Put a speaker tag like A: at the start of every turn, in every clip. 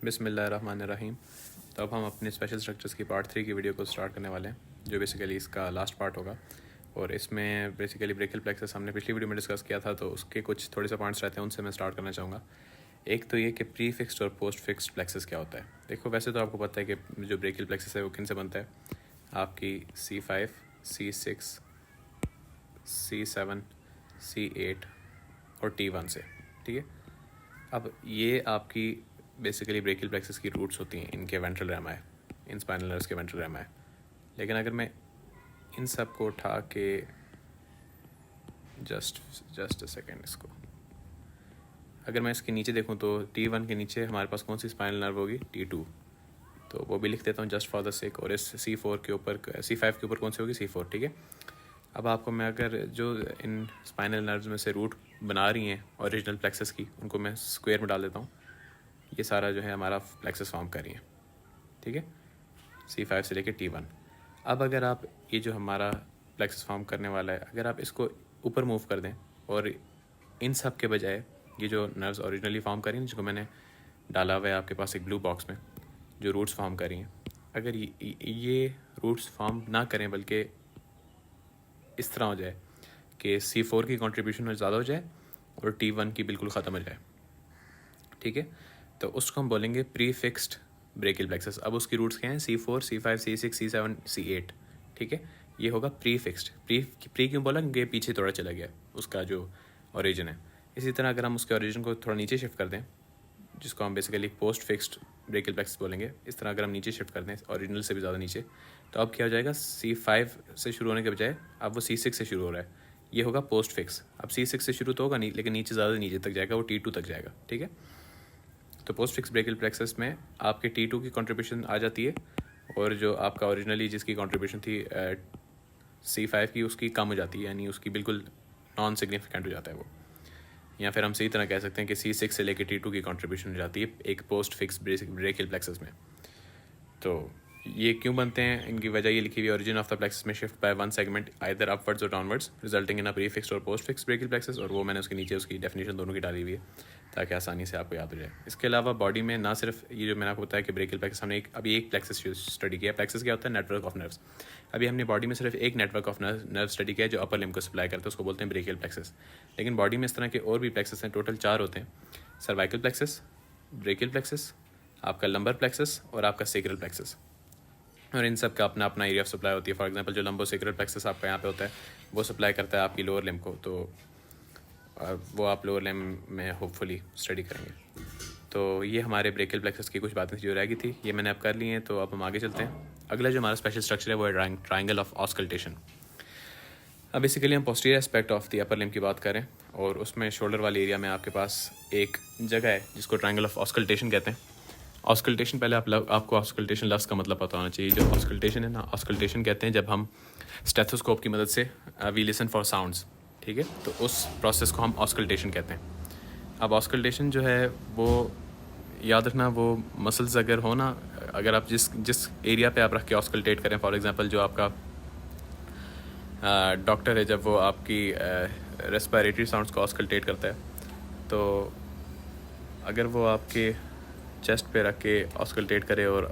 A: बिस्मिल्लाहिर्रहमानिर्रहीम। तो अब हम अपने स्पेशल स्ट्रक्चर्स की पार्ट 3 की वीडियो को स्टार्ट करने वाले हैं, जो बेसिकली इसका लास्ट पार्ट होगा। और इसमें बेसिकली ब्रेकियल प्लेक्सस हमने पिछली वीडियो में डिस्कस किया था, तो उसके कुछ थोड़े से पॉइंट्स रहते हैं, उनसे मैं स्टार्ट करना चाहूँगा। एक तो ये कि pre fixed or post fixed plexus क्या होता है। देखो, वैसे तो आपको पता है कि जो ब्रेकियल प्लेक्सस है वो किन से बनता है, आपकी C5, C6, C7, C8 और T1 से, ठीक है। अब ये आपकी बेसिकली ब्रेकियल प्लेक्सस की रूट्स होती हैं, इनके वेंट्रल रैमाए, इन स्पाइनल नर्व्स के वेंट्रल रैमाए। लेकिन अगर मैं इन सब को उठा के जस्ट अ सेकेंड, इसको अगर मैं इसके नीचे देखूं तो T1 के नीचे हमारे पास कौन सी स्पाइनल नर्व होगी, T2। तो वो भी लिख देता हूँ जस्ट फॉर द सेक। और इस C4 के ऊपर, C5 के ऊपर कौन सी होगी, C4, ठीक है। अब आपको मैं अगर जो इन स्पाइनल नर्व्स में से रूट बना रही हैं ओरिजिनल प्लेक्सस की, उनको मैं स्क्वायर में डाल देता हूँ। ये सारा जो है हमारा प्लेक्सस फॉर्म कर रही है, ठीक है, C5 से लेके T1। अब अगर आप ये जो हमारा प्लेक्सस फॉर्म करने वाला है, अगर आप इसको ऊपर मूव कर दें और इन सब के बजाय ये जो नर्व्स ओरिजिनली फॉर्म करी हैं, जिसको मैंने डाला हुआ है आपके पास एक ब्लू बॉक्स में, जो रूट्स फॉर्म करी हैं, अगर ये रूट्स फॉर्म ना करें बल्कि इस तरह हो जाए कि C4 की कंट्रीब्यूशन ज़्यादा हो जाए और T1 की बिल्कुल ख़त्म हो जाए, ठीक है, तो उसको हम बोलेंगे प्री फिक्स्ड ब्रेकियल प्लेक्सस। अब उसकी रूट्स क्या हैं, C4, C5, C6, C7, C8, ठीक है। ये होगा प्री फिक्स्ड। प्री क्यों बोला, क्योंकि पीछे थोड़ा चला गया उसका जो ओरिजिन है। इसी तरह अगर हम उसके ओरिजिन को थोड़ा नीचे शिफ्ट कर दें, जिसको हम basically post fixed brachial plexus बोलेंगे, इस तरह अगर हम नीचे शिफ्ट कर दें ओरिजिनल से भी ज़्यादा नीचे, तो अब क्या हो जाएगा, C5 से शुरू होने के बजाय अब वो C6 से शुरू हो रहा है, ये होगा पोस्ट फिक्स। अब C6 से शुरू तो होगा नहीं, लेकिन नीचे ज़्यादा नीचे तक जाएगा, वो T2 तक जाएगा, ठीक है। तो पोस्ट फिक्स ब्रेकियल प्लेक्सस में आपके T2 की कंट्रीब्यूशन आ जाती है, और जो आपका ओरिजिनली जिसकी कंट्रीब्यूशन थी C5 की, उसकी कम हो जाती है, यानी उसकी बिल्कुल नॉन सिग्निफिकेंट हो जाता है वो। या फिर हम सही तरह कह सकते हैं कि C6 से लेकर T2 की कंट्रीब्यूशन हो जाती है एक पोस्ट फिक्स ब्रेकियल प्लेक्सस में। तो ये क्यों बनते हैं, इनकी वजह ये लिखी हुई, ओरिजिन ऑफ द प्लेक्सस में shift by one segment either upwards or downwards resulting in a prefixed or postfixed brachial plexus. और वो मैंने उसके नीचे उसकी डेफिनेशन दोनों की डाली हुई है ताकि आसानी से आपको याद हो जाए। इसके अलावा बॉडी में ना सिर्फ ये जो मैंने आपको बताया कि ब्रेकियल प्लेक्सस, हमने अभी एक प्लेक्सस स्टडी किया। प्लेक्सस क्या होता है, नेटवर्क ऑफ नर्व्स। अभी हमने बॉडी में सिर्फ एक नेटवर्क ऑफ नर्व स्टडी किया जो अपर लिम्ब को सप्लाई करता है, उसको बोलते हैं ब्रेकियल प्लेक्सस। लेकिन बॉडी में इस तरह के और भी प्लेक्सस हैं, टोटल 4 होते हैं। सर्वाइकल प्लेक्सस, ब्रेकियल प्लेक्सस, आपका लंबर प्लेक्सस और आपका सेक्रल प्लेक्सस। और इन सब का अपना अपना एरिया ऑफ सप्लाई होती है। फॉर एग्जांपल जो लंबो सेक्रल प्लेक्सस आपका यहाँ पे होता है, वो सप्लाई करता है आपकी लोअर लिम्ब को, तो वो आप लोअर लिम्ब में होपफुली स्टडी करेंगे। तो ये हमारे ब्रेकियल प्लेक्सस की कुछ बातें जो रह गई थी, ये मैंने अब कर ली हैं। तो अब हम आगे चलते हैं। अगला जो हमारा स्पेशल स्ट्रक्चर है वो है ट्राइंगल ऑफ ऑस्कल्टेशन। अब बेसिकली हम posterior aspect of the upper limb की बात करें, और उसमें शोल्डर वाले एरिया में आपके पास एक जगह है जिसको ट्राइंगल ऑफ ऑस्कल्टेशन कहते हैं। ऑस्कल्टेशन, पहले आपको ऑस्कल्टेशन लफ्ज़ का मतलब पता होना चाहिए। जो ऑस्कल्टेशन है ना, ऑस्कल्टेशन कहते हैं जब हम स्टेथोस्कोप की मदद से वी लिसन फॉर साउंड्स, ठीक है, तो उस प्रोसेस को हम ऑस्कल्टेशन कहते हैं। अब ऑस्कल्टेशन जो है वो याद रखना, वो मसल्स अगर हो ना, अगर आप जिस एरिया पे आप रख के ऑस्कल्टेट करें, फॉर एग्जांपल जो आपका डॉक्टर है, जब वो आपकी रेस्पिरेटरी साउंड्स को ऑस्कल्टेट करता है, तो अगर वो आपके चेस्ट पे रख के ऑस्कल्टेट करे और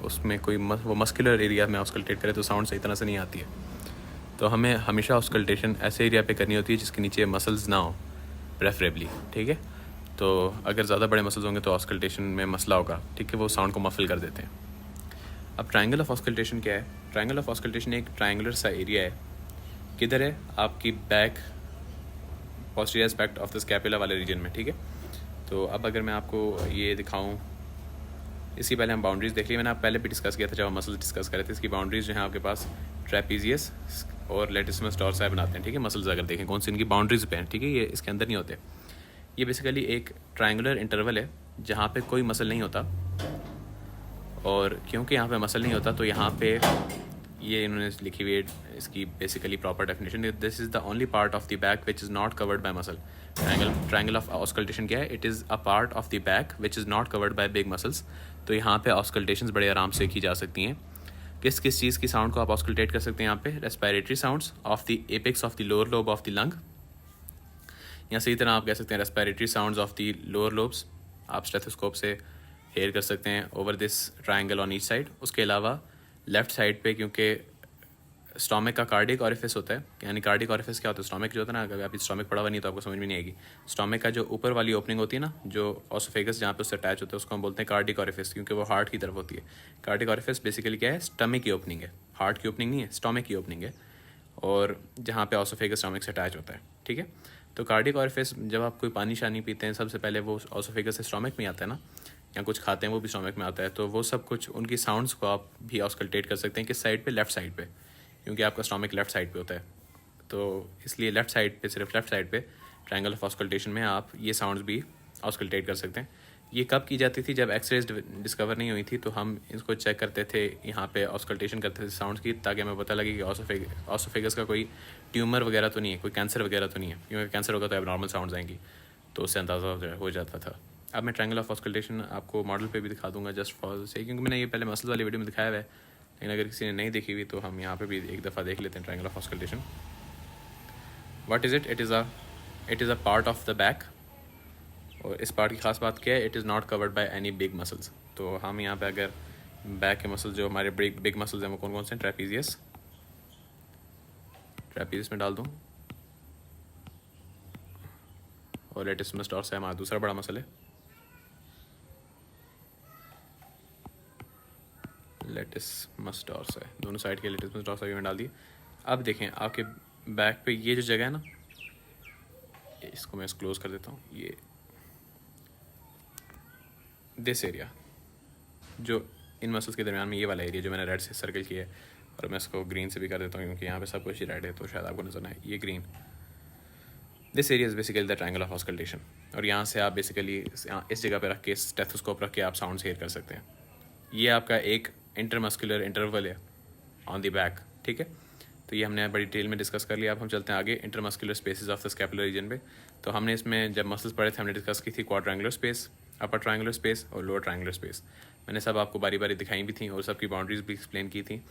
A: उसमें कोई वो मस्कुलर एरिया में ऑस्कल्टेट करे, तो साउंड सही तरह से नहीं आती है। तो हमें हमेशा ऑस्कल्टेशन ऐसे एरिया पे करनी होती है जिसके नीचे मसल्स ना हो, प्रेफरेबली, ठीक है। तो अगर ज़्यादा बड़े मसल्स होंगे तो ऑस्कल्टेशन में मसला होगा, ठीक है, वो साउंड को मफल कर देते हैं। अब ट्राइंगल ऑफ ऑस्कल्टेशन क्या है? ट्राइंगल ऑफ ऑस्कल्टेशन एक ट्राइंगुलर सा एरिया है। किधर है? आपकी back posterior aspect of the scapula वाले रीजन में, ठीक है। तो अब अगर मैं आपको ये दिखाऊं, इसकी पहले हम बाउंड्रीज देख ली, मैंने आप पहले भी डिस्कस किया था जब हम मसल्स डिस्कस कर रहे थे। इसकी बाउंड्रीज जो हैं आपके पास ट्रेपीजियस और लेटिसिमस डॉर्साई बनाते हैं, ठीक है। मसल्स अगर देखें कौन सी इनकी बाउंड्रीज पे हैं, ठीक है, ये इसके अंदर नहीं होते। ये बेसिकली एक ट्राइंगुलर इंटरवल है जहाँ पे कोई मसल नहीं होता, और क्योंकि यहाँ पे मसल नहीं होता तो यहाँ पे ये इन्होंने लिखी हुई है इसकी basically proper definition, this is the only part of the back which is not covered by muscle. Triangle of auscultation क्या है? It is a part of the back which is not covered by big muscles. तो यहाँ पे ऑस्कल्टेशंस बड़े आराम से की जा सकती हैं। किस किस चीज़ की साउंड को आप ऑस्कल्टेट कर सकते हैं यहाँ पे? Respiratory sounds of the apex of the lower lobe of the lung, या सही तरह आप कह सकते हैं respiratory sounds of the lower lobes. आप स्टेथोस्कोप से हेयर कर सकते हैं over this triangle on each side. उसके अलावा लेफ़्ट साइड पे, क्योंकि स्टोमिक का कार्डिक ऑरिफिस होता है, यानी कार्डिक ऑरिफिस क्या होता है, स्टोमिक जो होता है ना, अगर आप स्टोमिक पढ़ा हुआ नहीं तो आपको समझ में नहीं आएगी। स्टोमिक का जो ऊपर वाली ओपनिंग होती है ना, जो ऑसोफेगस जहाँ पे उससे अटैच होता है, उसको हम बोलते हैं कार्डिक ऑरिफिस, क्योंकि वो हार्ट की तरफ होती है। कार्डिक ऑरिफिस बेसिकली क्या है, स्टमक की ओपनिंग है, हार्ट की ओपनिंग नहीं है, स्टोमिक की ओपनिंग है, और जहाँ पे ऑसोफेगस स्टोमिक से अटैच होता है, ठीक है। तो कार्डिक ऑरिफिस, जब आप कोई पानी शानी पीते हैं, सबसे पहले वो ऑसोफेगस से स्टोमिक में आता है ना, या कुछ खाते हैं वो भी स्टोमिक में आता है, तो वो सब कुछ उनकी साउंड्स को आप भी ऑस्कल्टेट कर सकते हैं किस साइड पे, लेफ़्ट साइड पे, क्योंकि आपका स्टोमिक लेफ़्ट साइड पे होता है। तो इसलिए लेफ़्ट साइड पे, सिर्फ लेफ़्ट साइड पे ट्रायंगल ऑफ ऑस्कल्टेशन में आप ये साउंड्स भी ऑस्कल्टेट कर सकते हैं। ये कब की जाती थी, जब एक्सरेज डिस्कवर नहीं हुई थी, तो हम इसको चेक करते थे, यहाँ पे ऑस्कल्टेशन करते थे साउंड्स की, ताकि हमें पता लगे कि ऑसोफेगस का कोई ट्यूमर वगैरह तो नहीं है, कोई कैंसर वगैरह तो नहीं है, क्योंकि कैंसर होगा तो एबनॉर्मल साउंड्स आएंगी, तो उससे अंदाज़ा हो जाता था। अब मैं ट्रायंगल ऑफ ऑस्कल्टेशन आपको मॉडल पे भी दिखा दूंगा, जस्ट फॉर से, क्योंकि मैंने ये पहले मसल्स वाली वीडियो में दिखाया हुआ है, लेकिन अगर किसी ने नहीं देखी हुई तो हम यहाँ पे भी एक दफ़ा देख लेते हैं triangle of auscultation. What is it? It is a part of the back, और इस पार्ट की खास बात क्या है, it is not covered by any big muscles. तो हम यहाँ पे अगर बैक के मसल्स, जो हमारे बिग मसल्स हैं, वो कौन कौन से हैं, ट्रेपीजियस में डाल दूँ, और लेटिसिमस डॉर्सी हमारा दूसरा बड़ा मसल है, लेटिसिमस डॉर्सी, दोनों साइड के लेटिसिमस डॉर्सी भी मैं डाल दिए। अब देखें आपके बैक पे ये जो जगह है ना, इसको मैं क्लोज कर देता हूँ, ये दिस एरिया, जो इन मसल्स के दरमियान में ये वाला एरिया जो मैंने रेड से सर्कल किया है, और मैं इसको ग्रीन से भी कर देता हूँ, क्योंकि यहाँ पे सब कुछ ही रेड है, तो शायद आपको नजर आए, ये green, this area is basically the triangle of auscultation. और यहाँ से आप बेसिकली इस जगह पे रख के, स्टेथोस्कोप रख के आप साउंड्स हेयर कर सकते हैं। ये आपका एक इंटरमस्कुलर इंटरवल है ऑन द बैक, ठीक है। तो ये हमने बड़ी डिटेल में डिस्कस कर लिया। अब हम चलते हैं आगे intermuscular spaces of the scapular region पे। तो हमने इसमें जब मसल्स पढ़े थे, हमने डिस्कस की थी quadrangular space, upper triangular space और लोअर ट्रायंगुलर स्पेस। मैंने सब आपको बारी बारी दिखाई भी थी और सबकी बाउंड्रीज भी एक्सप्लेन की थी,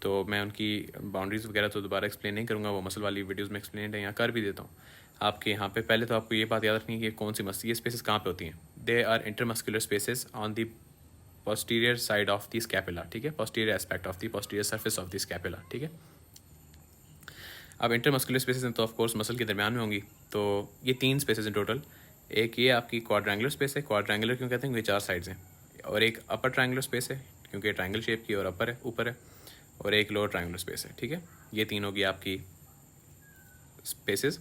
A: तो मैं उनकी बाउंड्रीज़ वगैरह तो दोबारा एक्सप्लेन नहीं करूँगा, वो मसल वाली वीडियोज़ में एक्सप्लेन है, यहाँ कर भी देता हूँ आपके यहाँ पे। पहले तो आपको ये बात याद रखनी है कि कौन सी मसल, ये स्पेसेस कहाँ पे होती हैं। They are intermuscular spaces on the posterior side of the scapula, ठीक है, posterior aspect of the posterior surface of the scapula, ठीक है। अब इंटरमस्कुलर स्पेसेस हैं तो ऑफ कोर्स मसल के दरमियान में होंगी, तो ये 3 स्पेसेस हैं टोटल। एक ये आपकी क्वाड्रेंगुलर स्पेस है, क्वाड्रेंगुलर क्यों कहते हैं, क्योंकि 4 साइड्स हैं, और एक अपर ट्रायंगुलर स्पेस है क्योंकि ट्रायंगल शेप की और अपर है, ऊपर है, और एक लोअर ट्रायंगुलर स्पेस है, ठीक है। ये 3 होगी आपकी स्पेसेस।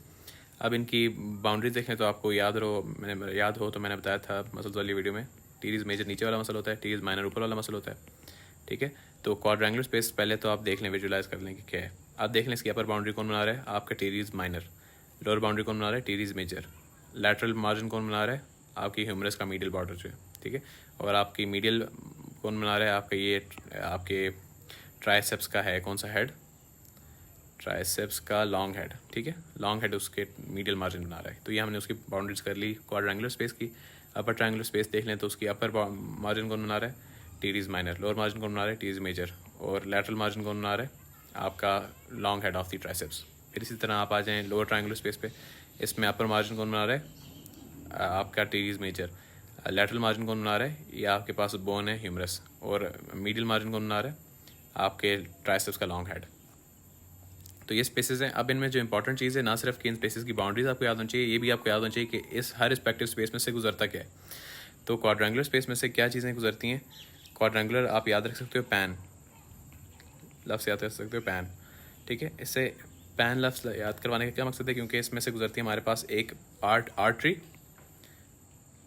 A: अब इनकी बाउंड्रीज देखें तो आपको याद हो तो मैंने बताया था मसल्स वाली वीडियो में, टीरीज मेजर नीचे वाला मसल होता है, टीरीज माइनर ऊपर वाला मसल होता है, ठीक है। तो क्वाड्रेंगुलर स्पेस पहले तो आप देख लें, विजुलाइज कर लें कि क्या है। आप देख लें इसकी अपर बाउंड्री कौन बना रहा है, आपका टीरीज माइनर, लोअर बाउंड्री कौन बना रहा है, टीरीज मेजर, लैटरल मार्जिन कौन बना रहा है, आपकी ह्यूमरस का मीडियल बॉर्डर जो है, ठीक है। और आपकी मीडियल कौन बना रहा है, आपका ये आपके ट्राइसेप्स का है कौन सा हेड, ट्राइसेप्स का लॉन्ग हेड, ठीक है, लॉन्ग हेड उसके मीडियल मार्जिन बना रहा है। तो ये हमने उसकी बाउंड्रीज कर ली क्वाड्रेंगुलर स्पेस की। अपर ट्रायंगुलर स्पेस देख लें तो उसकी अपर मार्जिन कौन बना रहा है, टीरीज माइनर, लोअर मार्जिन कौन बना रहा है, टीरीज मेजर, और लैटरल मार्जिन कौन बना रहा है, आपका long head of the triceps. फिर इसी तरह आप आ जाएँ लोअर ट्रायंगुलर स्पेस पे, इसमें अपर मार्जिन कौन बना रहा है, आपका टीरीज मेजर, लैटरल मार्जिन कौन बना रहा है, ये आपके पास बोन है ह्यूमरस, और मीडियल मार्जिन कौन बना रहा है, आपके ट्राइसेप्स का लॉन्ग हेड। तो ये स्पेसेस हैं। अब इनमें जो इंपॉर्टेंट चीज़ है, ना सिर्फ कि इन स्पेसेस की बाउंड्रीज आपको याद होनी चाहिए, ये भी आपको याद होना चाहिए कि इस हर रिस्पेक्टिव स्पेस में से गुजरता क्या है। तो क्वाड्रेंगुलर स्पेस में से क्या चीज़ें गुजरती हैं, क्वाड्रेंगुलर आप याद रख सकते हो पैन, लफ्ज़ याद रख सकते हो पैन, ठीक है। इससे पैन लफ्ज़ याद करवाने का क्या मकसद है, क्योंकि इसमें से गुजरती है हमारे पास एक आर्टरी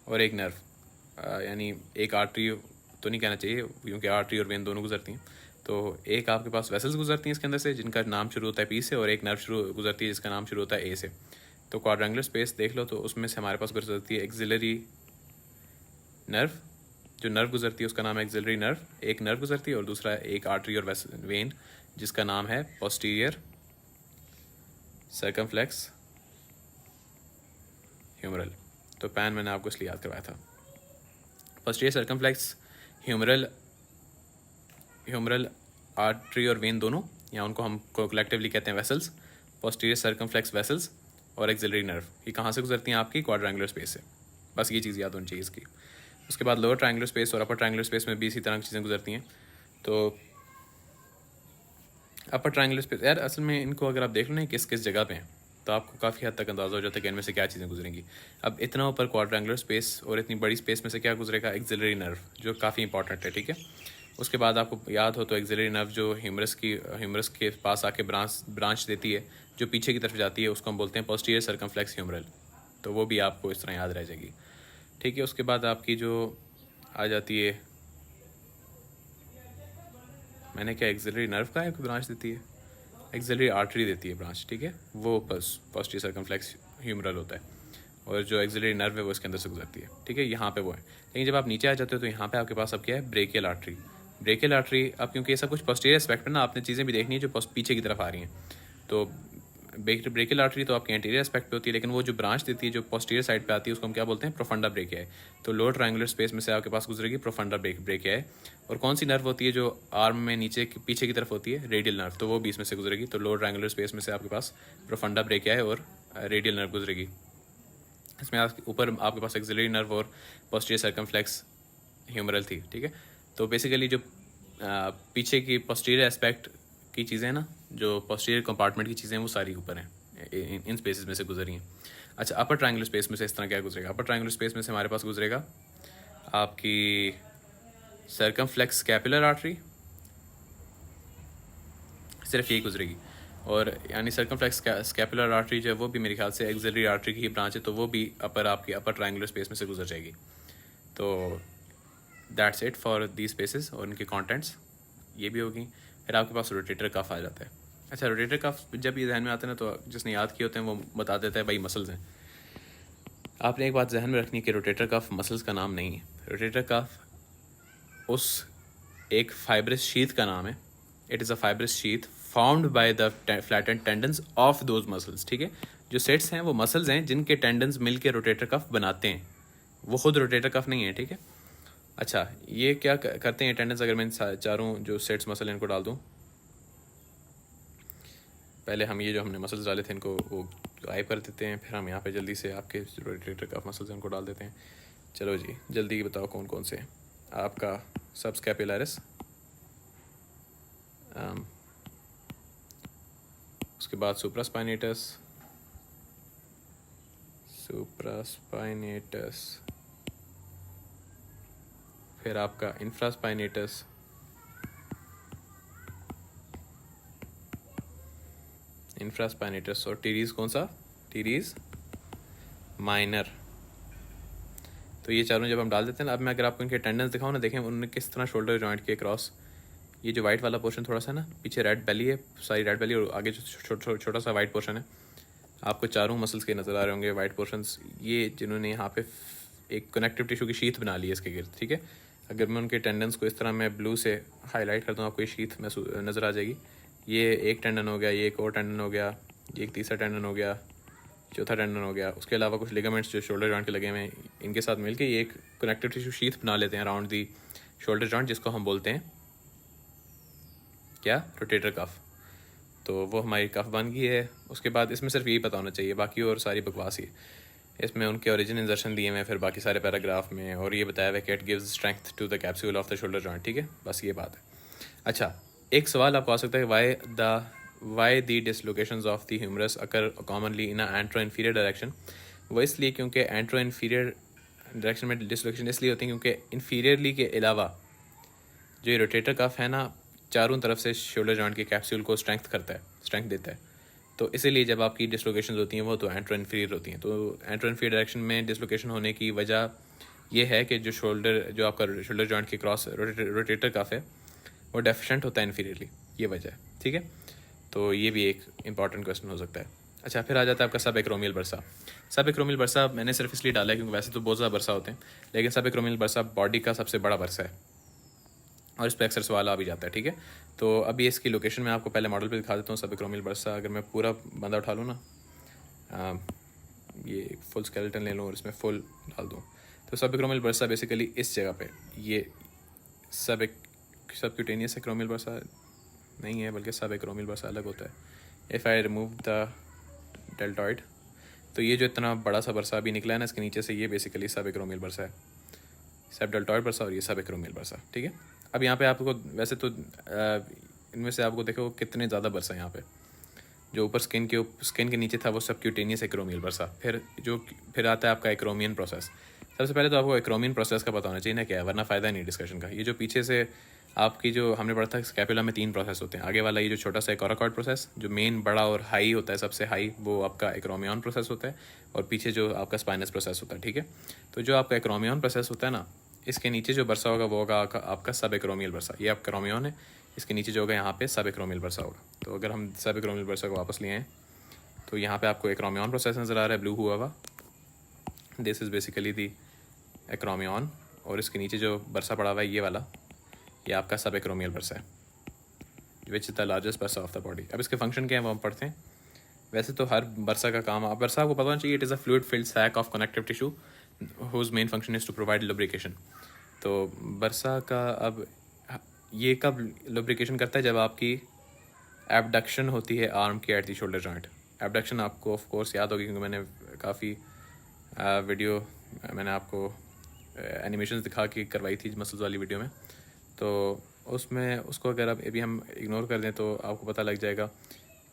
A: और एक नर्व, यानी एक आर्टरी तो नहीं कहना चाहिए, क्योंकि आर्टरी और वेन दोनों गुजरती हैं। तो एक आपके पास वेसल्स गुजरती हैं इसके अंदर से, जिनका नाम शुरू होता है पी से, और एक नर्व शुरू गुजरती है जिसका नाम शुरू होता है ए से। तो क्वाड्रेंगुलर स्पेस देख लो तो उसमें से हमारे पास गुजरती है एक्सिलरी नर्व, जो नर्व गुजरती है उसका नाम है एक्सिलरी नर्व, एक नर्व गुजरती है, और दूसरा एक आर्टरी और वेन जिसका नाम है पोस्टीरियर सर्कमफ्लेक्स ह्यूमरल। तो पैन मैंने आपको इसलिए याद करवाया था। पोस्टीरियर सर्कमफ्लेक्स ह्यूमरल आर्टरी और वेन दोनों, या उनको हम कलेक्टिवली कहते हैं वेसल्स, पोस्टीरियर सर्कमफ्लेक्स वेसल्स और एक्सिलरी नर्व, ये कहाँ से गुजरती हैं आपकी क्वाड्रेंगुलर स्पेस से। बस ये चीज़ याद होनी चाहिए इसकी। उसके बाद लोअर ट्रायंगुलर स्पेस और अपर ट्रायंगुलर स्पेस में भी इसी तरह की चीज़ें गुजरती हैं। तो अपर ट्रायंगुलर स्पेस यार असल में इनको अगर आप देख लो ना किस किस जगह पे हैं तो आपको काफ़ी हद तक अंदाज़ा हो जाता है कि इनमें से क्या चीज़ें गुजरेंगी। अब इतना ऊपर क्वाड्रेंगुलर स्पेस और इतनी बड़ी स्पेस में से क्या गुजरेगा, एक्सिलरी नर्व, जो काफ़ी इंपॉर्टेंट है, ठीक है। उसके बाद आपको याद हो तो एक्सिलरी नर्व जो ह्यूमरस के पास आके ब्रांच देती है जो पीछे की तरफ जाती है, उसको हम बोलते हैं पोस्टीरियर सर्कमफ्लेक्स ह्यूमरल। तो वो भी आपको इस तरह याद रह जाएगी, ठीक है। उसके बाद आपकी जो आ जाती है, मैंने क्या एक्सिलरी नर्व का है कोई ब्रांच देती है, एक्सिलरी आर्टरी देती है ब्रांच, ठीक है। वो बस पोस्टीरियर सर्कमफ्लेक्स ह्यूमरल होता है और जो एक्सिलरी नर्व है वो इसके अंदर से गुजरती है, ठीक है। यहाँ पे वो है। लेकिन जब आप नीचे आ जाते हो तो यहाँ पे आपके पास अब क्या है, ब्रेकियल आर्टरी। ब्रेकियल आर्टरी, अब क्योंकि ये सब कुछ पोस्टीरियर एस्पेक्ट है ना, आपने चीज़ें भी देखनी है जो पीछे की तरफ आ रही हैं। तो ब्रेकियल आर्टरी तो आपकी एंटीरियर एस्पेक्ट पे होती है, लेकिन वो जो ब्रांच देती है जो पोस्टीरियर साइड पे आती है उसको हम क्या बोलते हैं, प्रोफंडा ब्रेकियाई। तो लोअर ट्रायंगुलर स्पेस में से आपके पास गुजरेगी प्रोफंडा ब्रेकियाई। और कौन सी नर्व होती है जो आर्म में नीचे पीछे की तरफ होती है, रेडियल नर्व, तो वो भी इसमें से गुजरेगी। तो लोअर ट्रायंगुलर स्पेस में से आपके पास प्रोफंडा ब्रेकियाई और रेडियल नर्व गुजरेगी। इसमें ऊपर आपके पास एक्सिलरी नर्व और पोस्टीरियर सर्कमफ्लेक्स ह्यूमरल थी, ठीक है। तो बेसिकली जो पीछे की पोस्टीरियर एस्पेक्ट की चीज़ें हैं ना, जो पोस्टीरियर कंपार्टमेंट की चीज़ें हैं वो सारी ऊपर हैं, इन स्पेसेस में से गुजरी हैं। अच्छा, अपर ट्रायंगुलर स्पेस में से इस तरह क्या गुजरेगा, अपर ट्रायंगुलर स्पेस में से हमारे पास गुजरेगा आपकी सर्कमफ्लेक्स स्कैपुलर आर्टरी, सिर्फ यही गुजरेगी। और यानी सर्कमफ्लेक्स स्कैपुलर आर्टरी जो है वो भी मेरे ख्याल से एक्सिलरी आर्टरी की ही ब्रांच है, तो वो भी आपकी अपर ट्रायंगुलर स्पेस में से गुजर जाएगी। तो that's it for the spaces और इनके कंटेंट्स ये भी होगी। फिर आपके पास रोटेटर कफ आ जाता है। अच्छा, रोटेटर कफ जब ये जहन में आते हैं ना तो जिसने याद किए होते हैं वो बता देता है भाई मसल्स हैं। आपने एक बात जहन में रखनी है कि रोटेटर कफ मसल्स का नाम नहीं है। रोटेटर कफ उस एक फाइब्रस शीथ का नाम है। It is a fibrous sheath found by the flattened tendons of those muscles, ठीक है। जो सेट्स हैं वो मसल्स हैं जिनके टेंडन्स मिल के रोटेटर कफ बनाते हैं, वो खुद रोटेटर कफ नहीं है, ठीक है। अच्छा, ये क्या करते हैं टेंडन्स, अगर मैं इन चारों जो सेट्स मसल इनको डाल दूँ, पहले हम ये जो हमने मसल्स डाले थे इनको वो गायब कर देते हैं, फिर हम यहाँ पे जल्दी से आपके रोटेटर कफ मसल्स इनको डाल देते हैं। चलो जी, जल्दी बताओ कौन कौन से हैं। आपका सबस्कैपुलरिस, उसके बाद सुप्रास्पाइनेटस, फिर आपका इंफ्रास्पाइनेटस, और टीरीज कौन सा, टीरीज माइनर। तो ये चारों जब हम डाल देते हैं ना, अब मैं अगर आपको इनके टेंडेंस दिखाऊँ ना, देखें उन्होंने किस तरह शोल्डर जॉइंट के क्रॉस, ये जो वाइट वाला पोर्शन थोड़ा सा ना पीछे रेड बेली है, सारी रेड बेली, और आगे जो छोटा सा वाइट पोर्शन है, आपको चारों मसल्स के नज़र आ रहे होंगे वाइट पोर्शंस, ये जिन्होंने यहाँ पे एक कनेक्टिव टिश्यू की शीथ बना ली है इसके गिर्द, ठीक है। अगर मैं उनके टेंडेंस को इस तरह मैं ब्लू से हाईलाइट कर दूँ, आपको ये शीथ नज़र आ जाएगी। ये एक टेंडन हो गया, ये एक और टेंडन हो गया, ये एक तीसरा टेंडन हो गया, चौथा टेंडन हो गया। उसके अलावा कुछ लिगामेंट्स जो शोल्डर जॉइंट के लगे हुए हैं, इनके साथ मिलके ये एक कनेक्टिव टिश्यू शीथ बना लेते हैं अराउंड दी शोल्डर जॉइंट, जिसको हम बोलते हैं क्या, रोटेटर कफ। तो वो हमारी कफ बन गई है। उसके बाद इसमें सिर्फ यही पता होना चाहिए, बाकी और सारी बकवास ही। इसमें उनके ओरिजिन इंजर्शन दिए हुए हैं, फिर बाकी सारे पैराग्राफ में, और ये बताया हुआ है कि it gives strength to the capsule of the shoulder joint, ठीक है, बस ये बात है। अच्छा, एक सवाल आपको आ सकता है, why the dislocations of the humerus occur commonly in antero inferior direction. वो इसलिए क्योंकि एंट्रो इन्फीरियर डायरेक्शन में डिसलोकेशन इसलिए होती है क्योंकि इन्फीरियरली के अलावा जो ये रोटेटर कफ है ना, चारों तरफ से शोल्डर जॉइंट के कैप्सूल को स्ट्रेंथ देता है। तो इसीलिए जब आपकी डिसलोकेशन होती हैं वो तो एंट्रो इन्फीरियर होती हैं। तो एंट्रो इन्फीरियर डायरेक्शन में डिसलोकेशन होने की वजह ये है कि जो आपका शोल्डर जॉइंट के क्रॉस रोटेटर कफ है वो डेफिशिएंट होता है इन्फीरियरली, ये वजह है, ठीक है। तो ये भी एक इंपॉर्टेंट क्वेश्चन हो सकता है। अच्छा, फिर आ जाता है आपका सब एक्रोमियल बर्सा। सब एक्रोमियल बर्सा मैंने सिर्फ इसलिए डाला है क्योंकि वैसे तो बहुत ज़्यादा बर्सा होते हैं, लेकिन सब एक्रोमियल बर्सा बॉडी का सबसे बड़ा बर्सा है और इस पर अक्सर सवाल आ भी जाता है, ठीक है। तो अभी इसकी लोकेशन मैं आपको पहले मॉडल पे दिखा देता हूँ। सब एक्रोमियल बर्सा, अगर मैं पूरा बंदा उठा लूँ ना, ये फुल स्केलेटन ले लूँ और इसमें फुल डाल दूँ, तो सब एक्रोमियल बर्सा बेसिकली इस जगह पे, ये सबक्यूटेनियस एक्रोमियल बर्सा नहीं है, बल्कि सब एक्रोमियल बर्सा अलग होता है। If I remove the deltoid, तो ये जो इतना बड़ा सा बर्सा अभी निकला है ना इसके नीचे से, ये बेसिकली सब एक्रोमियल बर्सा है। सब डेल्टॉइड बरसा और ये सब एक्रोमियल बरसा, ठीक है। अब यहाँ पे आपको वैसे तो इनमें से आपको देखो कितने ज़्यादा बरसा यहाँ पे, जो ऊपर स्किन के नीचे था वो सब क्यूटेनियस एक्रोमियल बरसा। फिर आता है आपका एक्रोमियन प्रोसेस। सबसे पहले तो आपको एक्रोमियन प्रोसेस का पता होना चाहिए ना क्या है, वरना फ़ायदा नहीं डिस्कशन का। ये जो पीछे से आपकी जो हमने पढ़ा था स्कैपुला में 3 प्रोसेस होते हैं। आगे वाला ये जो छोटा सा कोराकॉइड प्रोसेस जो मेन बड़ा और हाई होता है, सबसे हाई, वो आपका एक्रोमियन प्रोसेस होता है। और पीछे जो आपका स्पाइनस प्रोसेस होता है, ठीक है। तो जो आपका एक्रोमियन प्रोसेस होता है ना, इसके नीचे जो बरसा होगा वो होगा आपका सब एक्रोमियल बरसा। ये आपका क्रोमियन है, इसके नीचे जो होगा यहाँ पे सब एक्रोमियल बरसा होगा। तो अगर हम सब एक्रोमियल बरसा को वापस लिए हैं तो यहाँ पे आपको एक्रोमियन प्रोसेस नज़र आ रहा है ब्लू हुआ हुआ। This is basically the acromion. और इसके नीचे जो बरसा पड़ा हुआ है ये वाला, ये आपका सब एक्रोमियल बरसा है, विच इज़ द लार्जेस्ट बरसा ऑफ द बॉडी। अब इसके फंक्शन क्या है वो हम पढ़ते हैं। वैसे तो हर बरसा का काम, बरसा आपको पता होना चाहिए, it is a fluid filled sac of connective tissue whose main function is to provide lubrication. तो बरसा का अब ये कब लुब्रिकेशन करता है, जब आपकी एबडक्शन होती है आर्म की at the shoulder joint. Abduction आपको ऑफ कोर्स याद होगी क्योंकि मैंने काफ़ी वीडियो मैंने आपको एनिमेशन दिखा के करवाई थी मसल्स वाली वीडियो में। तो उसमें उसको अगर अब अभी हम इग्नोर कर दें तो आपको पता लग जाएगा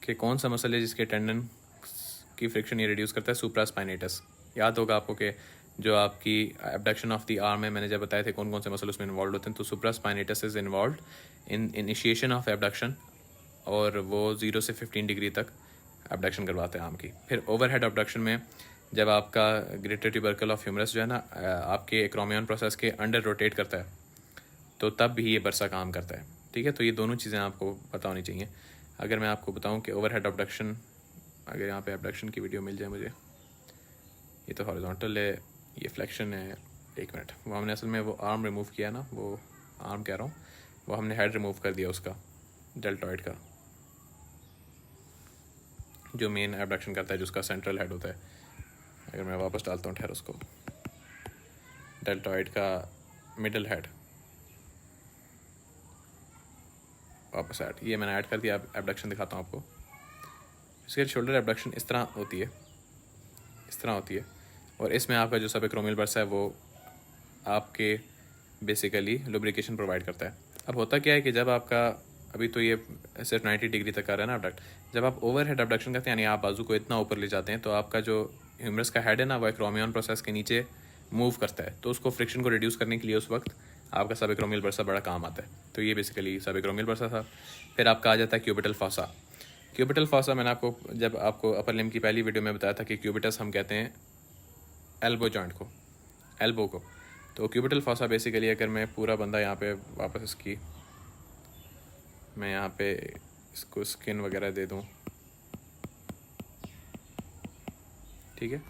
A: कि कौन सा मसल है जिसके टेंडन की फ्रिक्शन ये रिड्यूस करता है, सुप्रास्पाइनेटस। याद होगा आपको कि जो आपकी एबडक्शन ऑफ द आर्म है, मैंने जब बताए थे कौन कौन से मसल उसमें इन्वॉल्व होते हैं, तो supraspinatus is involve in initiation of abduction, और वो 0 से 15 डिग्री तक एबडक्शन करवाते हैं आर्म की। फिर ओवरहेड एबडक्शन में जब आपका ग्रेटर ट्यूबरकल ऑफ ह्यूमरस जो है ना आपके एक्रोमियन प्रोसेस के अंडर रोटेट करता है, तो तब भी ये बरसा काम करता है, ठीक है। तो ये दोनों चीज़ें आपको पता होनी चाहिए। अगर मैं आपको बताऊं कि ओवरहेड एबडक्शन, अगर यहाँ पे एबडक्शन की वीडियो मिल जाए मुझे, ये तो हॉरिजॉन्टल है, ये फ्लेक्शन है, 1 मिनट, वो हमने असल में वो आर्म रिमूव किया ना, वो आर्म कह रहा हूँ, वो हमने हेड रिमूव कर दिया उसका, डेल्टॉइड का, जो मेन एबडक्शन करता है, जिसका सेंट्रल हेड होता है। अगर मैं वापस डालता हूँ ठहर उसको, डेल्टॉइड का मिडल हेड वापस ऐड, ये मैंने ऐड कर दिया। एबडक्शन दिखाता हूँ आपको। इसके शोल्डर एबडक्शन इस तरह होती है, इस तरह होती है। और इसमें आपका जो सब एक्रोमियल बरसा है वो आपके बेसिकली लुब्रिकेशन प्रोवाइड करता है। अब होता क्या है कि जब आपका, अभी तो ये सिर्फ 90 डिग्री तक आ रहा है ना एबडक्ट, जब आप ओवर हेड एबडक्शन करते हैं, यानी आप बाजू को इतना ऊपर ले जाते हैं, तो आपका जो ह्यूमरस का हेड है ना वो एक्रोमियन प्रोसेस के नीचे मूव करता है। तो उसको फ्रिक्शन को रिड्यूस करने के लिए उस वक्त आपका सब एक्रोमियल बरसा बड़ा काम आता है। तो ये बेसिकली सब एक्रोमियल बरसा था। फिर आपका आ जाता है क्यूबिटल फॉसा। क्यूबिटल फॉसा मैंने आपको जब आपको अपर लिम्ब की पहली वीडियो में बताया था कि क्यूबिटस हम कहते हैं एल्बो जॉइंट को, एल्बो को। तो क्यूबिटल फॉसा बेसिकली, अगर मैं पूरा बंदा यहाँ पे वापस इसकी, मैं यहाँ पे इसको स्किन वगैरह दे दूँ, ठीक है।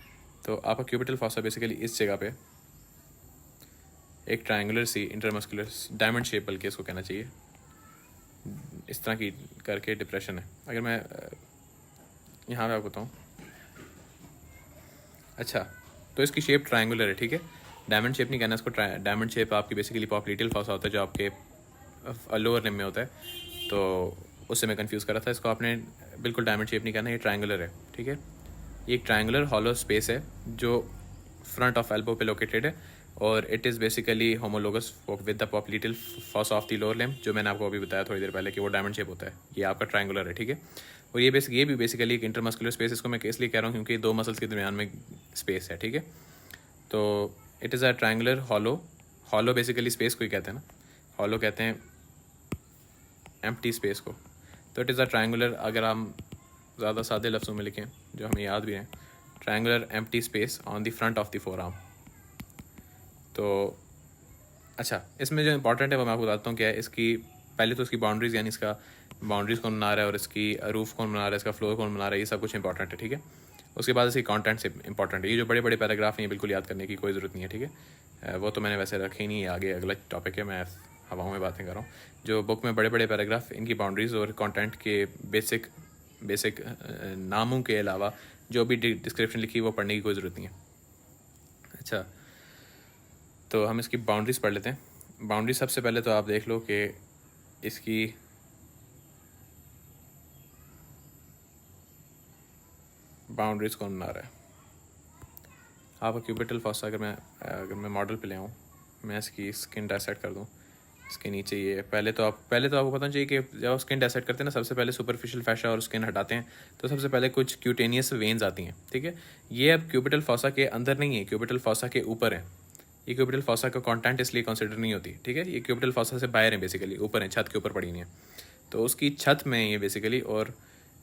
A: तो आपका क्यूबिटल फॉसा बेसिकली इस जगह पे एक ट्रायंगुलर सी इंटरमस्कुलर डायमंड शेप, बल्कि इसको कहना चाहिए, इस तरह की करके डिप्रेशन है। अगर मैं यहाँ पे आपको बताऊँ, अच्छा, तो इसकी शेप ट्रायंगुलर है, ठीक है। डायमंड शेप नहीं कहना इसको, डायमंड शेप आपकी बेसिकली पॉप्लिटियल फॉसा होता है जो आपके लोअर लिम्ब में होता है, तो उससे मैं कंफ्यूज कर रहा था। इसको आपने बिल्कुल डायमंड शेप नहीं कहना, ये ट्रायंगुलर है, ठीक है। ये एक ट्रायंगुलर हॉलो स्पेस है जो फ्रंट ऑफ एल्बो पे लोकेटेड है, और it is basically homologous with the popliteal fossa of the lower limb, जो मैंने आपको अभी बताया थोड़ी देर पहले कि वो डायमंड शेप होता है। ये आपका ट्रायंगुलर है, ठीक है। और ये भी बेसिकली एक इंटरमस्कुलर स्पेस, इसको मैं इसलिए कह रहा हूँ क्योंकि 2 मसल्स के दरमियान में स्पेस है, ठीक है। तो it is a triangular hollow basically space को ही कहते हैं ना, हॉलो कहते हैं एम्प्टी स्पेस को। तो इट इज़ अ ट्रायंगुलर, अगर हम ज़्यादा सादे लफ्ज़ों में लिखें जो हमें याद भी हैं, triangular empty space on the front of the four arm. तो अच्छा, इसमें जो इंपॉर्टेंट है वो मैं आपको बताता हूँ क्या है। इसकी पहले तो इसकी बाउंड्रीज, यानी इसका बाउंड्रीज कौन बना रहा है और इसकी रूफ कौन बना रहा है, इसका फ्लोर कौन बना रहा है, ये सब कुछ इंपॉर्टेंट है, ठीक है। उसके बाद इसकी कंटेंट से इंपॉर्टेंट है। ये जो बड़े बड़े पैराग्राफ हैं ये बिल्कुल याद करने की कोई ज़रूरत नहीं है, ठीक है। वो तो मैंने वैसे रखे ही नहीं है, आगे अगला टॉपिक है, मैं हवाओं में बातें कर रहा हूँ। जो बुक में बड़े बड़े पैराग्राफ, इनकी बाउंड्रीज और कंटेंट के बेसिक नामों के अलावा जो भी डिस्क्रिप्शन लिखी वो पढ़ने की कोई ज़रूरत नहीं है। अच्छा, तो हम इसकी बाउंड्रीज पढ़ लेते हैं। बाउंड्री सबसे पहले तो आप देख लो कि इसकी बाउंड्रीज कौन बना रहा है। आपका क्यूबिटल फॉसा अगर मैं मॉडल पे ले आऊँ, मैं इसकी स्किन डायसेक्ट कर दूँ। इसके नीचे ये पहले तो आपको पता चाहिए कि जब आप स्किन डायसेक्ट करते हैं ना, सबसे पहले सुपरफिशियल फैशा और स्किन हटाते हैं तो सबसे पहले कुछ क्यूटेनियस वेन्स आती हैं, ठीक है। ये अब क्यूबिटल फॉसा के अंदर नहीं है, क्यूबिटल फॉसा के ऊपर है। ये क्यूबिटल फॉसा का कंटेंट इसलिए कंसिडर नहीं होती, ठीक है। ये क्यूबिटल फॉसा से बाहर है, बेसिकली ऊपर है, छत के ऊपर पड़ी नहीं है। तो उसकी छत में ये बेसिकली, और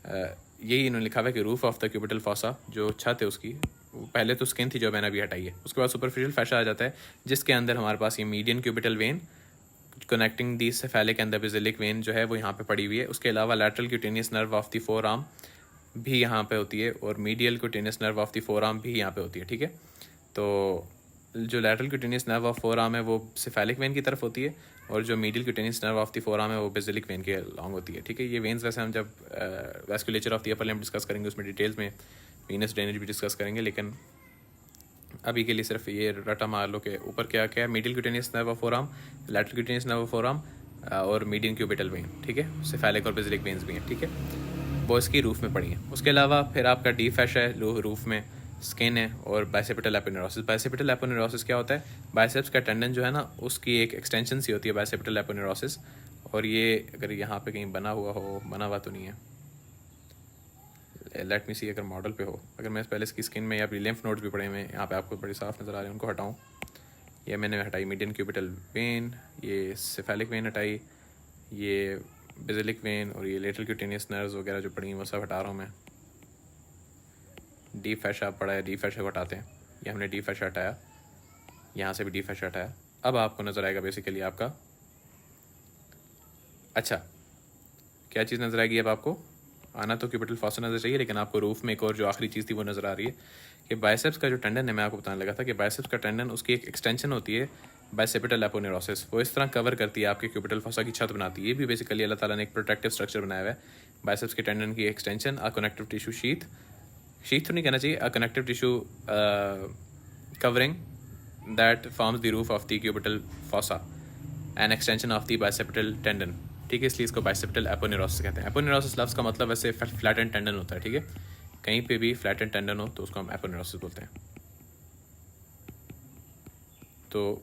A: यही इन्होंने लिखा हुआ है कि roof of the cubital fossa, जो छत है उसकी, पहले तो स्किन थी जो मैंने अभी हटाई है, उसके बाद सुपरफिशियल फैशा आ जाता है, जिसके अंदर हमारे पास ये median cubital when connecting the cephalic and the basilic vein जो है वो यहाँ पे पड़ी हुई है। उसके अलावा lateral cutaneous nerve of the four arm भी यहाँ पे होती है, और medial cutaneous nerve of the four arm भी यहाँ पे होती है, ठीक है। तो जो lateral cutaneous nerve of four arm है वो सेफेलिक वेन की तरफ होती है, और जो medial cutaneous nerve of the four arm है वो बेसिलिक वेन के लॉन्ग होती है, ठीक है। ये वेन्स वैसे हम जब vasculature of the upper limb discuss करेंगे उसमें डिटेल्स में वीनस ड्रेनेज भी डिस्कस करेंगे, लेकिन अभी के लिए सिर्फ ये रटा मार लो के ऊपर क्या क्या है। Medial cutaneous nerve of four arm, lateral cutaneous nerve of four arm, और मीडियन क्यूबिटल वेन, ठीक है। सेफेलिक और बेसिलिक वेन्स भी हैं, ठीक है। वो इसकी रूफ में पड़ी हैं। उसके अलावा फिर आपका डी फैशा है रूफ में, स्किन है, और बाइसेप्टल एपोनेरोसिस। बाइसेप्टल एपोनेरोसिस क्या होता है? बाइसेप्स का टेंडन जो है ना, उसकी एक एक्सटेंशन सी होती है बाइसेप्टल एपोनेरोसिस, और ये अगर यहाँ पे कहीं बना हुआ तो नहीं है, लेट मी सी, अगर मॉडल पे हो, अगर मैं पहले इसकी स्किन में या लिम्फ नोड्स भी पड़े हुए हैं यहाँ पे आपको बड़े साफ नज़र आ रहे हैं, उनको हटाऊँ। ये मैंने हटाई मीडियन क्यूबिटल वेन, ये सेफेलिक वेन हटाई, ये बेसिलिक वेन, और ये लेटरल क्यूटेनियस नर्व्स वगैरह जो पड़ी हैं वो सब हटा रहा हूँ मैं। डी फैशा पड़ा है, डी फैशा को हटाते हैं। ये हमने डी फैशा हटाया, यहाँ से भी डी फैशा हटाया। अब आपको नज़र आएगा बेसिकली आपका, अच्छा क्या चीज़ नज़र आएगी अब आपको? आना तो क्यूबिटल फॉसा नज़र चाहिए, लेकिन आपको रूफ में एक और जो आखिरी चीज़ थी वो नज़र आ रही है कि बाइसेप्स का जो टेंडन है, मैं आपको बताने लगा था कि बाइसेप्स का टेंडन, उसकी एक एक्सटेंशन होती है बाइसेप्टल एपोनेरोसिस, वो इस तरह कवर करती है आपके क्यूबिटल फॉसा की छत बनाती है। ये भी बेसिकली अल्लाह ताला ने एक प्रोटेक्टिव स्ट्रक्चर बनाया हुआ है। बाइसेप्स के टेंडन की extension, a connective tissue sheath तो नहीं कहना चाहिए, a connective tissue covering that forms the roof of the cubital fossa, an extension of the bicipital tendon, ठीक है। इसलिए इसको बाइसेप्टल एपोनेरोसिस कहते हैं। एपोनेरोसिस लफ्ज़ का मतलब वैसे फ्लैट एंड टेंडन होता है, ठीक है। कहीं पे भी फ्लैट एंड टेंडन हो तो उसको हम एपोनेरोसिस बोलते हैं। तो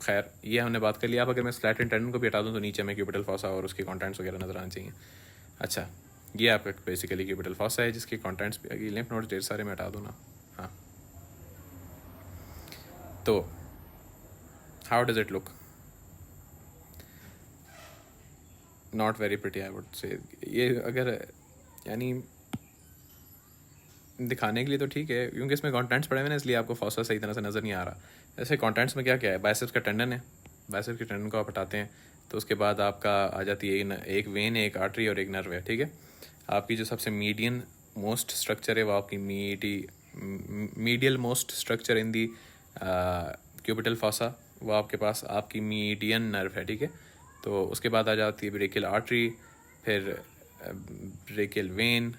A: खैर ये हमने बात कर लिया। अब अगर मैं फ्लैट एंड टेंडन को भी हटा दूँ तो नीचे में क्यूबिटल फॉसा और उसके कंटेंट्स वगैरह नजर आने चाहिए। अच्छा, ये आपका बेसिकली क्यूबिटल फॉसा है, जिसके कंटेंट्स भी, लिम्फ नोड्स ढेर सारे मैं हटा दूँ ना, हाँ। तो how does it look? Not very pretty I would say. ये अगर यानी दिखाने के लिए तो ठीक है, क्योंकि इसमें कंटेंट्स पड़े हुए हैं इसलिए आपको फॉसा सही तरह से नज़र नहीं आ रहा। ऐसे कंटेंट्स में क्या क्या है? बाइसेप्स का टेंडन है, बाइसेप्स के टेंडन को आप हटाते हैं तो उसके बाद आपका आ जाती है एक वेन, एक आर्टरी और एक नर्व है, ठीक है। आपकी जो सबसे मीडियन मोस्ट स्ट्रक्चर है वो आपकी medial most structure in the cubital fossa, वो आपके पास आपकी मीडियन नर्व है, ठीक है। तो उसके बाद आ जाती है ब्रेकियल आर्टरी, फिर ब्रेकियल वेन,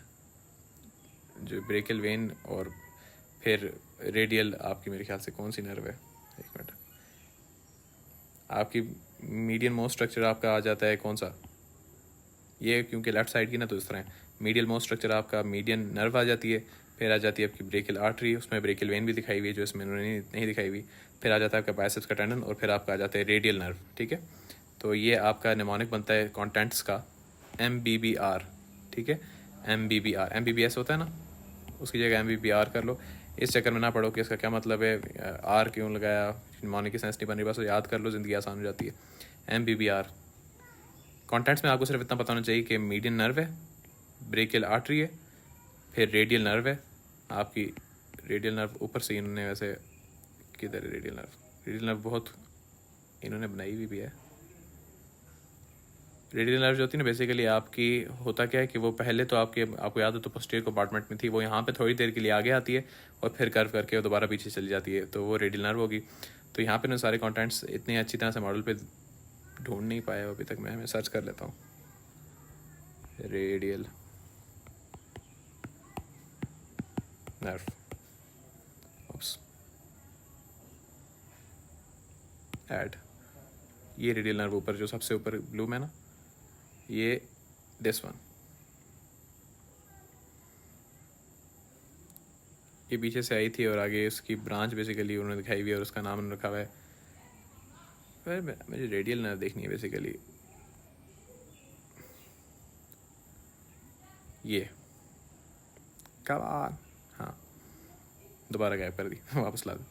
A: जो ब्रेकियल वेन, और फिर रेडियल आपकी, मेरे ख्याल से कौन सी नर्व है, एक मिनट, आपकी मीडियन मोस्ट स्ट्रक्चर आपका आ जाता है कौन सा, ये क्योंकि लेफ्ट साइड की ना तो इस तरह है। मीडियल मोस्ट स्ट्रक्चर आपका मीडियन नर्व आ जाती है, फिर आ जाती है आपकी ब्रेकियल आर्टरी, उसमें ब्रेकियल वेन भी दिखाई हुई है जो इसमें नहीं दिखाई हुई, फिर आ जाता है आपका बाइसेप्स का टेंडन, और फिर आपका आ जाता है रेडियल नर्व, ठीक है। तो ये आपका निमोनिक बनता है कॉन्टेंट्स का MBBR, ठीक है। MBBR, MBBS होता है ना, उसकी जगह MBBR कर लो। इस चक्कर में ना पढ़ो कि इसका क्या मतलब है, आर क्यों लगाया, निमोनिक की सेंस नहीं बन रही, बस याद कर लो, ज़िंदगी आसान हो जाती है। MBBR कॉन्टेंट्स में आपको सिर्फ इतना पता होना चाहिए कि मीडियन नर्व है, ब्रेकियल आर्टरी है, फिर रेडियल नर्व है आपकी। रेडियल नर्व ऊपर से इन्होंने वैसे, किधर है रेडियल नर्व? रेडियल नर्व बहुत इन्होंने बनाई हुई भी है। रेडियल नर्व जो होती है ना, बेसिकली आपकी होता क्या है कि वो पहले तो आपको याद हो तो पोस्टीरियर कंपार्टमेंट में थी, वो यहाँ पे थोड़ी देर के लिए आगे आती है और फिर कर्व करके वो दोबारा पीछे चली जाती है, तो वो रेडियल नर्व होगी। तो यहाँ पे ना सारे कंटेंट्स इतनी अच्छी तरह से मॉडल पे ढूंढ नहीं पाया अभी तक, मैं सर्च कर लेता हूँ। रेडियल नर्व, ऐड, ये रेडियल नर्व ऊपर जो सबसे ऊपर ब्लू में ना, ये दिस वन, ये पीछे से आई थी और आगे उसकी ब्रांच बेसिकली उन्होंने दिखाई हुई है और उसका नाम उन्होंने रखा हुआ है फिर मुझे रेडियल नर्व देखनी है बेसिकली, ये कब हाँ दोबारा गायब कर दी वापस ला दो।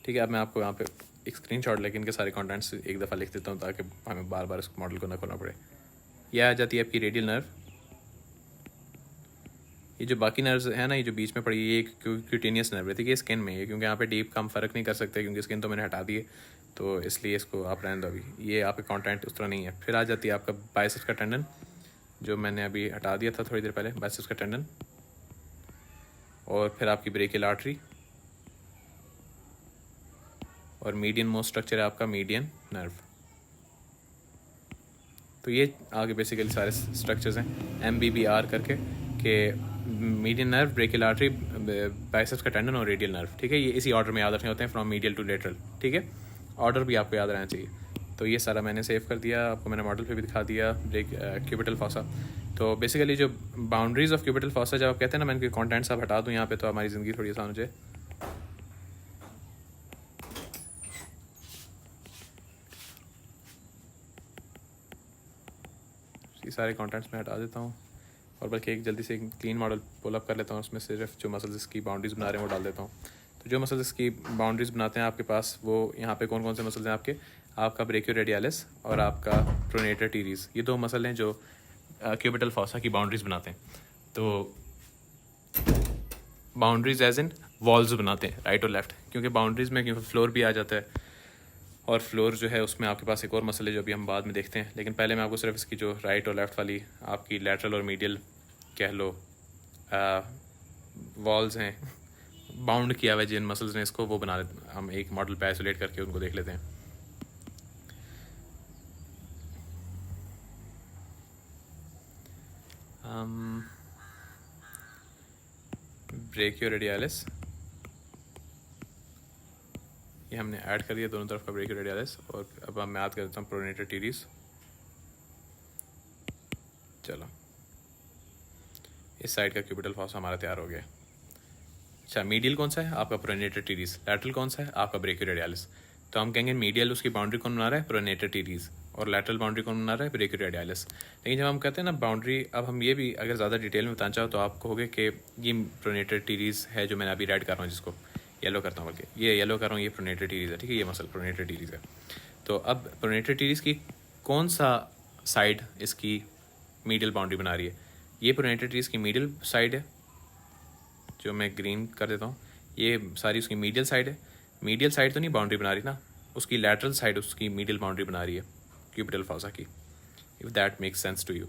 A: ठीक है, अब मैं आपको यहाँ पे एक स्क्रीनशॉट लेके इनके सारे कंटेंट्स एक दफ़ा लिख देता हूँ ताकि हमें बार बार इस मॉडल को ना खोलना पड़े। यह आ जाती है आपकी रेडियल नर्व। ये जो बाकी नर्व्स है ना, ये जो बीच में पड़ी ये क्यूटेनियस नर्व है, ठीक है, स्किन में है, क्योंकि यहाँ पे डीप का हम फ़र्क नहीं कर सकते क्योंकि स्किन तो मैंने हटा दी है, तो इसलिए इसको आप रहने दो अभी, ये आपके कंटेंट उस तरह नहीं है। फिर आ जाती है आपका बाइसेप्स का टेंडन, जो मैंने अभी हटा दिया था थोड़ी देर पहले, बाइसेप्स का टेंडन। और फिर आपकी ब्रेकियल आर्टरी, और मीडियन मोस्ट स्ट्रक्चर है आपका मीडियन नर्व। तो ये आगे बेसिकली सारे स्ट्रक्चर्स हैं MBBR करके, के median nerve, brachial artery, biceps का टेंडन और रेडियल नर्व। ठीक है, ये इसी ऑर्डर में याद रखने होते हैं, फ्रॉम मीडियल टू लेटरल। ठीक है, ऑर्डर भी आपको याद रहना चाहिए। तो ये सारा मैंने सेव कर दिया, आपको मैंने मॉडल पे भी दिखा दिया। क्यूबिटल फॉसा, तो बेसिकली जो बाउंड्रीज ऑफ क्यूबिटल फॉसा जब आप कहते हैं ना, मैं इनके कॉन्टेंट्स आप हटा दूँ यहाँ पे तो हमारी ज़िंदगी थोड़ी आसान हो जाए। ये सारे कॉन्टेंट्स मैं हटा देता हूँ और बल्कि एक जल्दी से एक क्लीन मॉडल पुल अप कर लेता हूँ, उसमें सिर्फ जो मसल्स की बाउंड्रीज बना रहे हैं वो डाल देता हूँ। तो जो मसल्स की बाउंड्रीज बनाते हैं आपके पास, वो यहाँ पे कौन कौन से मसल्स हैं आपका ब्रेकियोरेडियालिस और आपका प्रोनेटर टीरीज, ये दो मसल हैं जो क्यूबिटल फॉसा की बाउंड्रीज बनाते हैं। तो बाउंड्रीज एज इन वॉल्स बनाते हैं राइट और लेफ्ट, क्योंकि बाउंड्रीज में क्योंकि फ्लोर भी आ जाता है, और फ्लोर जो है उसमें आपके पास एक और मसले जो अभी हम बाद में देखते हैं। लेकिन पहले मैं आपको सिर्फ इसकी जो राइट और लेफ़्ट वाली आपकी लैटरल और मीडियल कह लो वॉल्स हैं, बाउंड किया हुआ जिन मसल्स ने इसको, वो बना लेते हम एक मॉडल पे आइसोलेट करके उनको देख लेते हैं। ब्रेकियोरेडियालिस, ये हमने ऐड कर दिया दोनों तरफ का ब्रेकियोरेडियालिस, और अब मैं याद कर देता हूँ प्रोनेटर टीरीज। चलो, इस साइड का क्यूबिटल फॉसा हमारा तैयार हो गया। अच्छा, मीडियल कौन सा है आपका प्रोनेटर टीरीज, लैटरल कौन सा है आपका ब्रेकियोरेडियालिस। तो हम कहेंगे मीडियल उसकी बाउंड्री कौन बना रहा है, प्रोनेटर टीरीज, और लैटरल बाउंड्री कौन बना रहा है, ब्रेकियोरेडियालिस। लेकिन जब हम कहते हैं ना बाउंड्री, अब हम ये भी अगर ज़्यादा डिटेल में बताना चाहो तो आप कहोगे कि ये प्रोनेटर टीरीज है जो मैंने अभी रेड कर रहा हूँ, जिसको येलो करता हूँ, बल्कि ये येलो कर रहा हूँ, ये प्रोनेटर टीरीज है। ठीक है, ये मसल प्रोनेटर टीरीज है। तो अब प्रोनेटर टीरीज की कौन सा साइड इसकी मीडियल बाउंड्री बना रही है, ये प्रोनेटर टीरीज की मीडियल साइड है, जो मैं ग्रीन कर देता हूँ, ये सारी उसकी मीडियल साइड है। मीडियल साइड तो नहीं बाउंड्री बना रही ना, उसकी लैटरल साइड उसकी मीडियल बाउंड्री बना रही है क्यूबिटल फॉसा की, if that makes sense to you.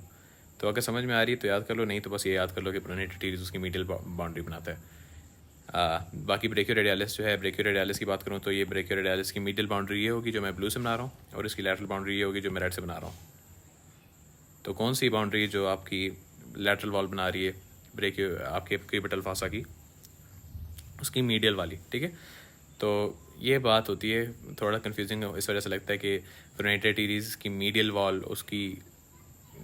A: तो अगर समझ में आ रही है तो याद कर लो, नहीं तो बस ये याद कर लो कि प्रोनेटर टीरीज उसकी मीडियल बाउंड्री बनाता है। बाकी ब्रेकियोरेडियालिस जो है, ब्रेकियोरेडियालिस की बात करूँ तो ये ब्रेकियोरेडियालिस की मीडियल बाउंड्री ये होगी जो मैं ब्लू से बना रहा हूँ, और इसकी लैटरल बाउंड्री ये होगी जो मैं रेड से बना रहा हूँ। तो कौन सी बाउंड्री जो आपकी लैटरल वॉल बना रही है ब्रेकियो आपके क्यूबिटल फॉसा की, उसकी मीडियल वाली। ठीक है, तो ये बात होती है, थोड़ा कंफ्यूजिंग इस वजह से लगता है कि प्रोनेटर टीरीज की मीडियल वॉल उसकी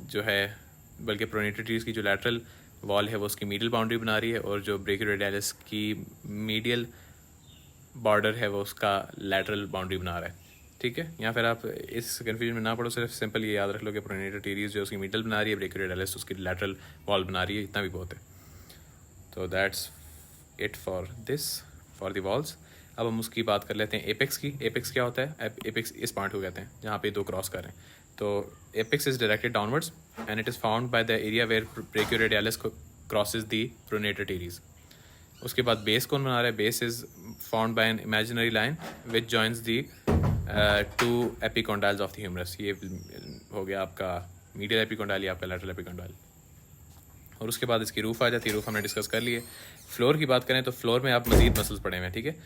A: जो है, बल्कि प्रोनेटर टीरीज की जो लैटरल वॉल है वो उसकी मीडियल बाउंड्री बना रही है, और जो ब्रेकियोरेडियालिस की मीडियल बॉर्डर है वो उसका लैटरल बाउंड्री बना रहा है। ठीक है, या फिर आप इस कन्फ्यूजन में ना पड़ो, सिर्फ सिंपल ये याद रख लो कि प्रोनेटर टीरीज जो उसकी मीडियल बना रही है, ब्रेकियोरेडियालिस उसकी लैटरल वॉल बना रही है, इतना भी बहुत है। तो that's it for this, for the walls. अब हम उसकी बात कर लेते हैं एपेक्स की। एपेक्स क्या होता है, एपेक्स इस पॉइंट को कहते हैं जहाँ पे दो क्रॉस कर रहे हैं। तो apex is directed downwards and it is found by the area where brachioradialis crosses the pronator teres. उसके बाद बेस कौन बना रहा है, base is found by an imaginary line which joins the two epicondyles of the humerus. ये हो गया आपका मीडियल एपिकॉन्डाइल या आपका लैटरल एपिकॉन्डाइल। और उसके बाद इसकी रूफ आ जाती है, रूफ हमने डिस्कस कर लिए। फ्लोर की बात करें तो फ्लोर में आप मजीद मसल्स पड़े हुए हैं। ठीक है,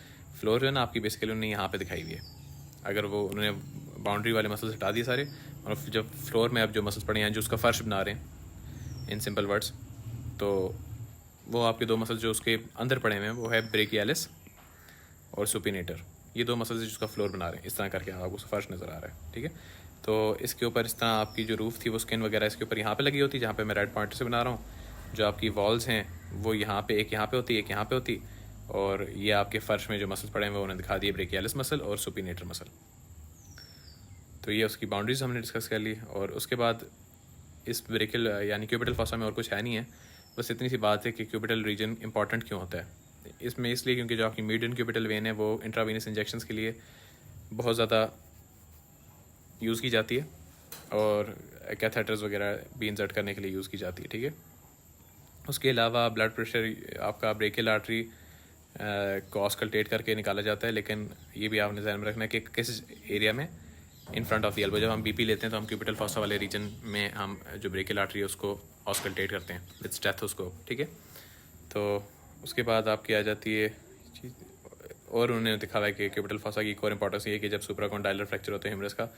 A: फ्लोर जो है ना आपकी बेसिकली उन्होंने यहाँ पे दिखाई हुई है, अगर वो उन्होंने बाउंड्री वाले मसल्स हटा दिए सारे, और जब फ्लोर में अब जो मसल्स पड़े हैं जो उसका फर्श बना रहे हैं इन सिंपल वर्ड्स, तो वो आपके दो मसल्स जो उसके अंदर पड़े हुए हैं वो है ब्रेकियालिस और सुपिनेटर। ये दो मसल्स जिसका फ्लोर बना रहे हैं, इस तरह करके आपको फर्श नज़र आ रहा है। ठीक है, तो इसके ऊपर इस तरह आपकी जो रूफ थी वो स्किन वगैरह इसके ऊपर यहाँ पे लगी होती, जहाँ पे मैं रेड पॉइंट से बना रहा हूँ। जो आपकी वॉल्स हैं वो यहाँ पे, एक यहाँ पे होती, एक यहाँ पे होती, और ये आपके फ़र्श में जो मसल्स पड़े हैं वो उन्हें दिखा दिए, ब्रेकियालिस मसल और सुपिनेटर मसल। तो ये उसकी बाउंड्रीज हमने डिस्कस कर ली। और उसके बाद इस ब्रेकियल यानी क्यूबिटल फॉसा में और कुछ है नहीं है, बस इतनी सी बात है कि क्यूबिटल रीजन इंपॉर्टेंट क्यों होता है इसमें, इसलिए क्योंकि जो आपकी मीडियन क्यूबिटल वेन है वो इंट्रावीनस इंजेक्शंस के लिए बहुत ज़्यादा यूज़ की जाती है और कैथेटर्स वगैरह भी इंसर्ट करने के लिए यूज़ की जाती है, ठीक है। उसके अलावा ब्लड प्रेशर आपका ब्रेकियल आर्टरी को ऑस्कल्टेट करके निकाला जाता है, लेकिन ये भी आपने ध्यान में रखना है कि किस एरिया में, in front of the elbow. जब हम बीपी लेते हैं तो हम क्यूबिटल फॉसा वाले रीजन में हम जो ब्रेकियल आर्टरी है उसको ऑस्कल्टेट करते हैं विद स्टेथोस्कोप, ठीक है। तो उसके बाद आपकी आ जाती है चीज़, और उन्होंने दिखा है कि क्यूबिटल फॉसा की एक और इंपॉर्टेंस ये है कि जब सुप्राकॉन्डाइलर फ्रैक्चर होते हैं ह्यूमरस का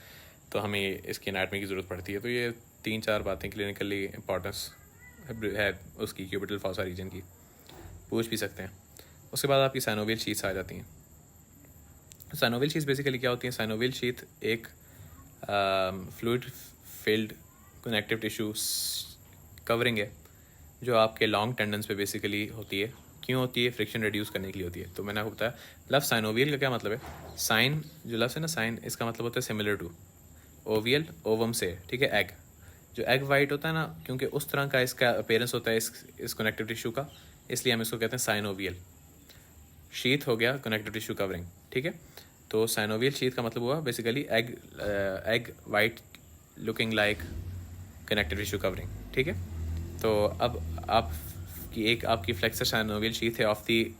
A: तो हमें इसकी एनाटमी की ज़रूरत पड़ती है। तो ये 3-4 बातें क्लिनिकली इंपॉर्टेंस है उसकी क्यूबिटल फॉसा रीजन की, पूछ भी सकते हैं। उसके बाद आपकी साइनोवियल शीट्स आ जाती हैं। साइनोवियल शीट्स बेसिकली क्या होती हैं? साइनोवियल शीट एक fluid filled connective tissue covering है जो आपके लॉन्ग टेंडन्स पे बेसिकली होती है। क्यों होती है? फ्रिक्शन रिड्यूस करने के लिए होती है। तो मैंने आपको बताया लफ्ज़ साइनोवियल का क्या मतलब है। साइन जो लफ्ज़ है ना, साइन, इसका मतलब होता है सिमिलर टू। ओवियल ओवम से, ठीक है, एग। जो एग वाइट होता है ना, क्योंकि उस तरह का इसका अपेयरेंस होता है इस कनेक्टिव टिश्यू का, इसलिए हम इसको कहते हैं साइनोवियल। शीथ हो गया कनेक्टिव टिश्यू कवरिंग, ठीक है। तो साइनोवियल शीथ का मतलब हुआ basically egg white looking like connective tissue covering, ठीक है। तो अब आपकी फ्लेक्सर साइनोवियल शीथ है ऑफ दी,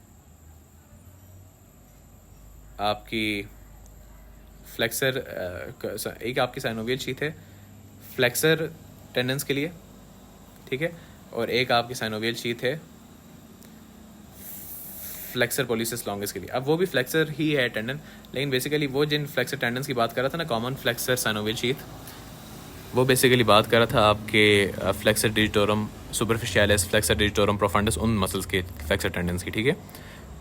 A: आपकी फ्लेक्सर एक आपकी साइनोवियल शीथ है फ्लेक्सर टेंडेंस के लिए, ठीक है, और एक आपकी साइनोवियल शीथ है फ्लेक्सर पोलिसिस लॉन्गस के लिए। अब वो भी फ्लेक्सर ही है टेंडन, लेकिन बेसिकली वो जिन फ्लेक्सर टेंडेंस की बात कर रहा था ना, कॉमन फ्लेक्सर साइनोवियल शीथ, वो बेसिकली बात कर रहा था आपके flexor digitorum superficialis, flexor digitorum profundis, उन मसल्स के फ्लेक्सर टेंडेंस की, ठीक है।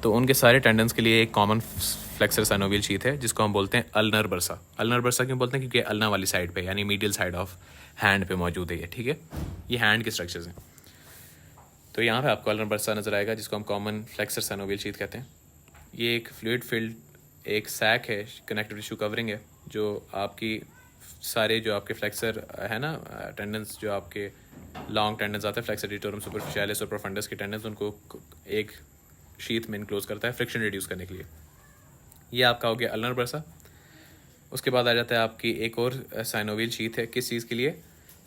A: तो उनके सारे टेंडेंस के लिए एक कॉमन फ्लेक्सर साइनोवियल शीथ है जिसको हम बोलते हैं अल्नर बर्सा। अल्नर बर्सा क्यों बोलते हैं? क्योंकि अल्ना वाली साइड पे यानी मीडियल साइड ऑफ हैंड पे मौजूद है ये, ठीक है। ये हैंड के स्ट्रक्चर्स हैं। तो यहाँ पे आपको अल्नर बर्सा नज़र आएगा जिसको हम कॉमन फ्लेक्सर साइनोवियल शीथ कहते हैं। ये एक फ्लूइड फिल्ड एक सैक है, कनेक्टिव टिश्यू कवरिंग है, जो आपकी सारे जो आपके फ्लेक्सर है ना टेंडेंस, जो आपके लॉन्ग टेंडेंस आते हैं फ्लेक्सर डिजिटोरम सुपरफिशियलिस और प्रोफंडस के टेंडेंस, उनको एक शीथ में इनक्लोज करता है फ्रिक्शन रिड्यूस करने के लिए। ये आपका हो गया अल्नर बर्सा। उसके बाद आ जाता है आपकी एक और साइनोवियल शीथ है, किस चीज़ के लिए?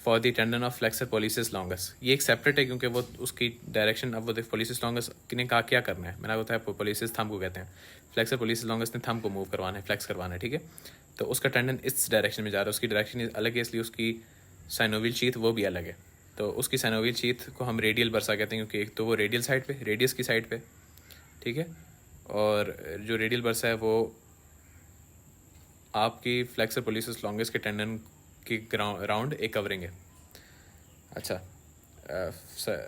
A: For the tendon of flexor policies longus. ये एक सेपरेट है क्योंकि वो उसकी डायरेक्शन, अब वो पोलिसिस लॉन्गस ने कहा क्या करना है, मैंने आपको बताया पोलिसिस थंब को कहते हैं, फ्लेक्सर पोलिसिस लॉन्गस ने थंब को मूव करवाना है, फ्लेक्स करवाना है, ठीक है। तो उसका टेंडन इस डायरेक्शन में जा रहा है, उसकी डायरेक्शन अलग है, इसलिए उसकी साइनोवियल शीथ वो भी अलग है। तो उसकी साइनोवियल शीथ को हम रेडियल बर्सा कहते हैं, क्योंकि एक तो वो रेडियल साइड पे, रेडियस की साइड पे, ठीक है, और जो रेडियल बर्सा है वो आपकी फ्लेक्सर पोलिसिस लॉन्गस के टेंडन के राउंड एक कवरिंग है। अच्छा,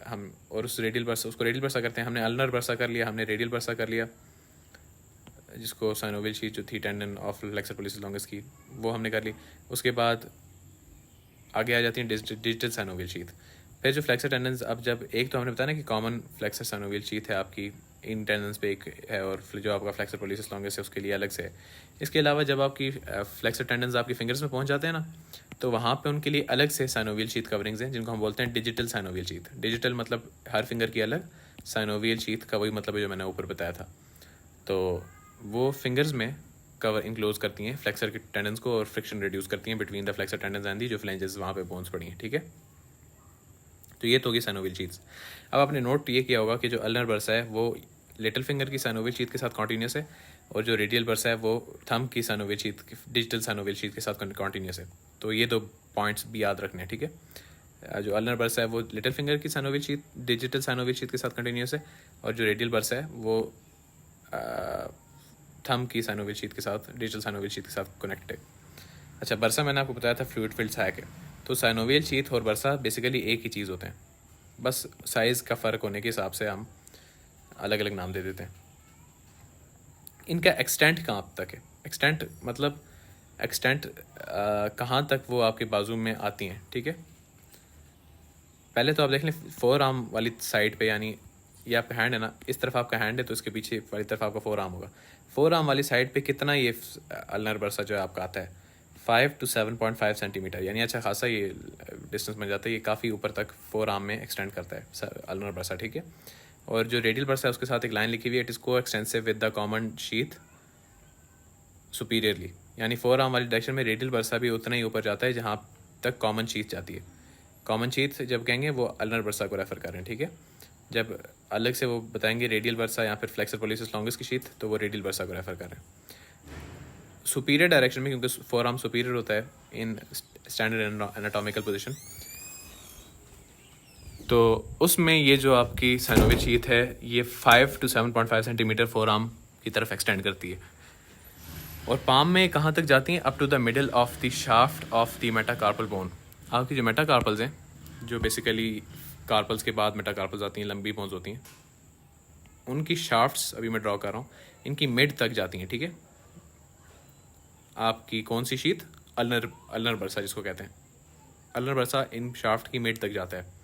A: हम और उस रेडियल बर्सा, उसको रेडियल बर्सा करते हैं। हमने अल्नर बर्सा कर लिया, हमने रेडियल बर्सा कर लिया, जिसको साइनोवियल शीथ जो थी tendon of flexor policies longus की, वो हमने कर ली। उसके बाद आगे आ जाती है डिजिटल साइनोवियल शीथ। फिर जो फ्लेक्सर टेंडेंस, अब जब एक तो हमने बताया ना कि कॉमन फ्लेक्सर साइनोवियल शीथ है आपकी इन टेंडेंस पे एक है, और जो आपका फ्लेक्सर पोलिसिस लॉन्गस है उसके लिए अलग से है। इसके अलावा जब आपकी फ्लेक्सर टेंडेंस आपकी फिंगर्स में पहुंच जाते हैं ना, तो वहाँ पे उनके लिए अलग से साइनोवियल शीथ कवरिंग्स हैं जिनको हम बोलते हैं डिजिटल साइनोवियल शीथ। डिजिटल मतलब हर फिंगर की अलग, साइनोवियल शीथ का वही मतलब है जो मैंने ऊपर बताया था। तो वो फिंगर्स में कवर इंक्लोज करती हैं फ्लेक्सर के टेंडेंस को और फ्रिक्शन रिड्यूस करती हैं between the flexor tendons and the जो फ्लेंजेस वहाँ पे बोन्स पड़ी हैं, ठीक है। तो ये तो होगी साइनोवियल शीथ्स। अब आपने नोट ये किया होगा कि जो अल्नर बर्सा है वो लिटिल फिंगर की साइनोवियल शीथ के साथ कॉन्टीन्यूस है, और जो रेडियल बर्सा है वो थंब की synovial sheath, digital synovial sheath के साथ कॉन्टीन्यूस है। तो ये दो पॉइंट्स भी याद रखने हैं, ठीक है। जो अल्नर बर्सा है वो लिटिल फिंगर की synovial sheath, digital synovial sheath के साथ कंटिन्यूस है, और जो रेडियल बर्सा है वो थंब की साइनोवियल शीथ के साथ, डिजिटल साइनोवियल शीथ के साथ कनेक्ट है। अच्छा, बर्सा मैंने आपको बताया था फ्लूइड फिल्ड सैक है। तो साइनोवियल शीथ और बर्सा बेसिकली एक ही चीज़ होते हैं, बस साइज़ का फ़र्क होने के हिसाब से हम अलग अलग नाम दे देते हैं। इनका एक्सटेंट कहाँ तक है? एक्सटेंट मतलब एक्सटेंट कहाँ तक वो आपके बाजू में आती हैं, ठीक है। पहले तो आप देख लें फोर आर्म वाली साइड पे, यानी ये आपका हैंड है ना, इस तरफ आपका हैंड है तो इसके पीछे वाली तरफ आपका फोर आर्म होगा। फोर आर्म वाली साइड पे कितना ये अल्नर बर्सा जो है आपका आता है? 5 to 7.5 सेंटीमीटर, यानी अच्छा खासा ये डिस्टेंस बन जाता है। ये काफ़ी ऊपर तक फोर आर्म में एक्सटेंड करता है अल्नर बर्सा, ठीक है। और जो रेडियल बर्सा है उसके साथ एक लाइन लिखी हुई है, इट इज़ को extensive with the common sheath superiorly, यानी फोर आर्म वाली डायरेक्शन में रेडियल बर्सा भी उतना ही ऊपर जाता है जहाँ तक कॉमन शीथ जाती है। कॉमन शीथ जब कहेंगे वो अल्नर बर्सा को रेफर कर रहे हैं, ठीक है। जब अलग से वो बताएंगे रेडियल बर्सा या फिर फ्लेक्सर पोलिसिस लॉन्गिस की शीथ, तो वो रेडियल बर्सा को रेफर कर रहे हैं। सुपीरियर डायरेक्शन में, क्योंकि फोर आर्म सुपीरियर होता है इन स्टैंडर्ड एनाटॉमिकल पोजीशन, तो उसमें ये जो आपकी साइनोवियल शीथ है ये 5 to 7.5 सेंटीमीटर फोर आर्म की तरफ एक्सटेंड करती है। और पाम में कहाँ तक जाती हैं? Up to the middle of the shaft of the metacarpal bone. आपकी जो मेटाकार्पल्स हैं, जो बेसिकली कार्पल्स के बाद मेटाकार्पल्स आती हैं, लंबी बोन्स होती हैं, उनकी शाफ्ट्स अभी मैं ड्रॉ कर रहा हूँ, इनकी मिड तक जाती हैं, ठीक है। आपकी कौन सी शीथ? अल्नर बर्सा जिसको कहते हैं, अल्नर बर्सा इन शाफ्ट की मिड तक जाता है।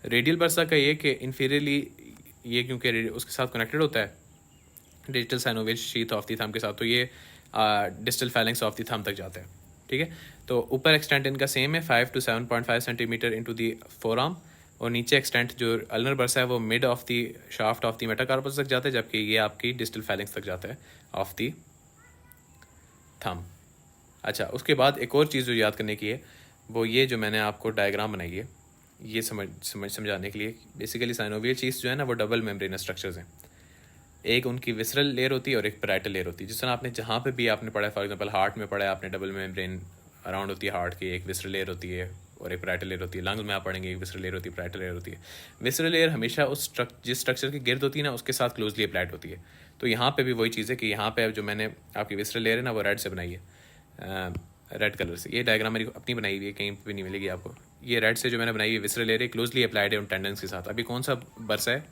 A: रेडियल बर्सा का ये कि इन्फीरियरली ये क्योंकि उसके साथ कनेक्टेड होता है digital synovial sheath of the thumb के साथ, तो ये distal phalanx of the thumb तक जाता है, ठीक है। तो ऊपर एक्सटेंट इनका सेम है 5 to 7.5 centimetre into the four arm, और नीचे एक्सटेंट जो अल्नर बर्सा है वो mid of the shaft of the metacarpus तक जाता है, जबकि ये आपकी डिस्टल फैलेंक्स तक जाता है ऑफ दी थंब। अच्छा, उसके बाद एक और चीज़ जो याद करने की है वो ये जो मैंने आपको डायग्राम बनाई है, ये समझाने के लिए। बेसिकली साइनोवियल शीथ्स जो है ना वो डबल मेम्ब्रेन स्ट्रक्चर्स हैं। एक उनकी विसरल लेयर होती है और एक पैराइटल लेयर होती है। जिस तरह आपने जहाँ पे भी आपने पढ़ा है, फॉर एग्जांपल हार्ट में पढ़ा है आपने, डबल मेम्ब्रेन अराउंड होती है हार्ट की, एक विसरल लेयर होती है और एक पैराइटल लेयर होती है। लंग्स में आप पढ़ेंगे एक विसरल लेयर होती है, पैराइटल लेयर होती है। विसरल लेयर हमेशा उस जिस स्ट्रक्चर की गिर्द होती है ना उसके साथ क्लोजली अप्लाइड होती है। तो यहाँ पे भी वही चीज़ है कि यहाँ पे जो मैंने आपकी विसरल लेयर है ना वो रेड से बनाई है, रेड कलर से। ये डायग्राम मेरी अपनी बनाई हुई है, कहीं पे नहीं मिलेगी आपको। ये रेड से जो मैंने बनाई है विसरल लेयर क्लोजली अप्लाइड है उन टेंडन्स के साथ। अभी कौन सा बर्सा है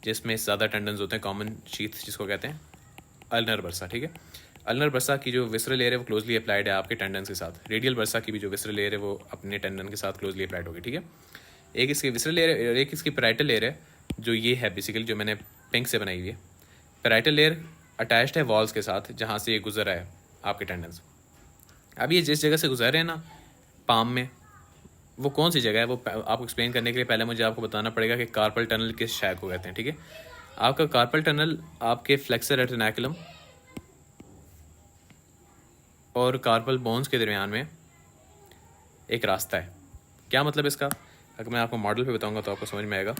A: जिसमें ज़्यादा टेंडन्स होते हैं? कॉमन शीथ जिसको कहते हैं अल्नर बर्सा, ठीक है। अल्नर बर्सा की जो विसरल लेयर है वो क्लोजली अप्लाइड है आपके टेंडन्स के साथ। रेडियल बर्सा की भी जो विसरल लेयर है वो अपने टेंडन के साथ क्लोजली अप्लाइड होगी, ठीक है। एक इसकी विसरल लेयर है और एक इसकी पैराइटल लेयर है, जो ये है बेसिकली जो मैंने पिंक से बनाई हुई है। पैराइटल लेयर अटैच्ड है वॉल्स के साथ जहाँ से ये गुजर रहा है आपके टेंडन्स। अब ये जिस जगह से गुजर रहे हैं ना पाम में, वो कौन सी जगह है वो आपको एक्सप्लेन करने के लिए पहले मुझे आपको बताना पड़ेगा कि कार्पल टनल किस शायद को कहते हैं, ठीक है। आपका कार्पल टनल आपके फ्लेक्सर रेटिनाकुलम और कार्पल बोन्स के दरमियान में एक रास्ता है। क्या मतलब इसका? अगर मैं आपको मॉडल पे बताऊंगा तो आपको समझ में आएगा।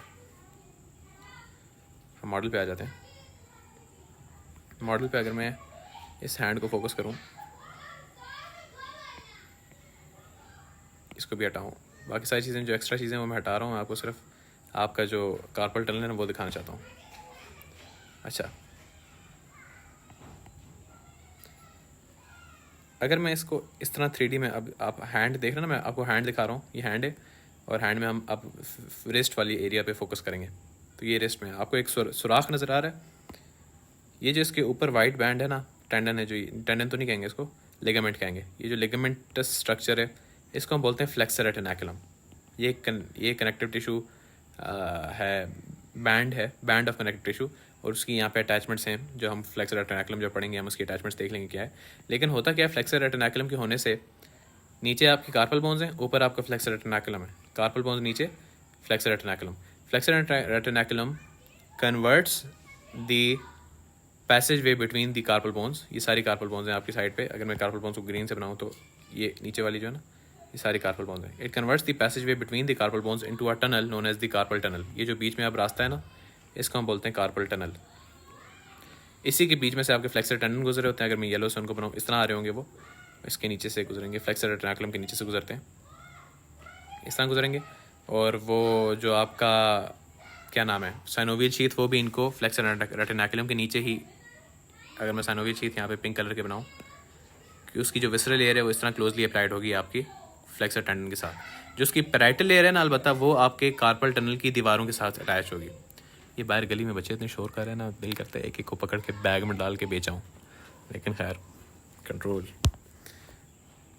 A: हम मॉडल पे आ जाते हैं। मॉडल पे अगर मैं इस हैंड को फोकस करूं, इसको भी हटाऊं, बाकी सारी चीज़ें जो एक्स्ट्रा चीज़ें वो मैं हटा रहा हूँ, आपको सिर्फ आपका जो कार्पल टनल है ना वो दिखाना चाहता हूँ। अच्छा, अगर मैं इसको इस तरह 3D में, अब आप हैंड देख रहे हैं ना, मैं आपको हैंड दिखा रहा हूँ, ये हैंड है और हैंड में हम अब रिस्ट वाली एरिया पे फोकस करेंगे। तो ये रिस्ट में आपको एक सुराख नज़र आ रहा है। ये जो इसके ऊपर वाइट बैंड है ना, टेंडन है, जो टेंडन तो नहीं कहेंगे इसको, लिगामेंट कहेंगे। ये जो लिगामेंटस स्ट्रक्चर है इसको हम बोलते हैं फ्लेक्सर रेटिनाकुलम। ये कनेक्टिव टिश्यू है, बैंड है, बैंड ऑफ कनेक्टिव टिश्यू, और उसकी यहाँ पे अटैचमेंट्स हैं जो हम फ्लेक्सर रेटिनाकुलम जब पढ़ेंगे हम उसकी अटैचमेंट्स देख लेंगे क्या है। लेकिन होता क्या है, फ्लेक्सर रेटिनाकुलम के होने से नीचे आपकी कार्पल बोन्स हैं, ऊपर आपका फ्लेक्सर रेटिनाकुलम है। कार्पल बोन्स नीचे, flexor retinaculum. Flexor retinaculum converts the passage way between the carpal bones. ये सारी कार्पल बोन्स हैं आपकी साइड पे। अगर मैं कार्पल बोन्स को ग्रीन से बनाऊँ तो ये नीचे वाली जो है ना, ये सारी कार्पल बोन्स हैं। It converts the passage way between the carpal bones into a tunnel known as the carpal tunnel. ये जो बीच में अब रास्ता है ना, इसको हम बोलते हैं कार्पल टनल। इसी के बीच में से आपके फ्लेक्सर टेंडन गुजरे होते हैं। अगर मैं येलो से उनको बनाऊँ, इस तरह आ रहे होंगे, वो इसके नीचे से गुजरेंगे, फ्लेक्सर रेटिनाकुलम के नीचे से गुजरते हैं, इस तरह गुजरेंगे। और वो जो आपका क्या नाम है, साइनोवियल शीथ, वो भी इनको फ्लेक्सर रेटिनाकुलम के नीचे ही, अगर मैं साइनोवियल शीथ यहाँ पे पिंक कलर के बनाऊँ, कि उसकी जो विसरल लेयर है वो इस तरह क्लोजली अप्लाइड होगी आपकी फ्लेक्सर टेंडन के साथ। जो उसकी पैराइटल लेयर है ना, अलबत्ता वो आपके कार्पल टनल की दीवारों के साथ अटैच होगी। ये बाहर गली में बच्चे इतने शोर कर रहे हैं ना, दिल करता है एक एक को पकड़ के बैग में डाल के बेचाऊँ, लेकिन खैर कंट्रोल।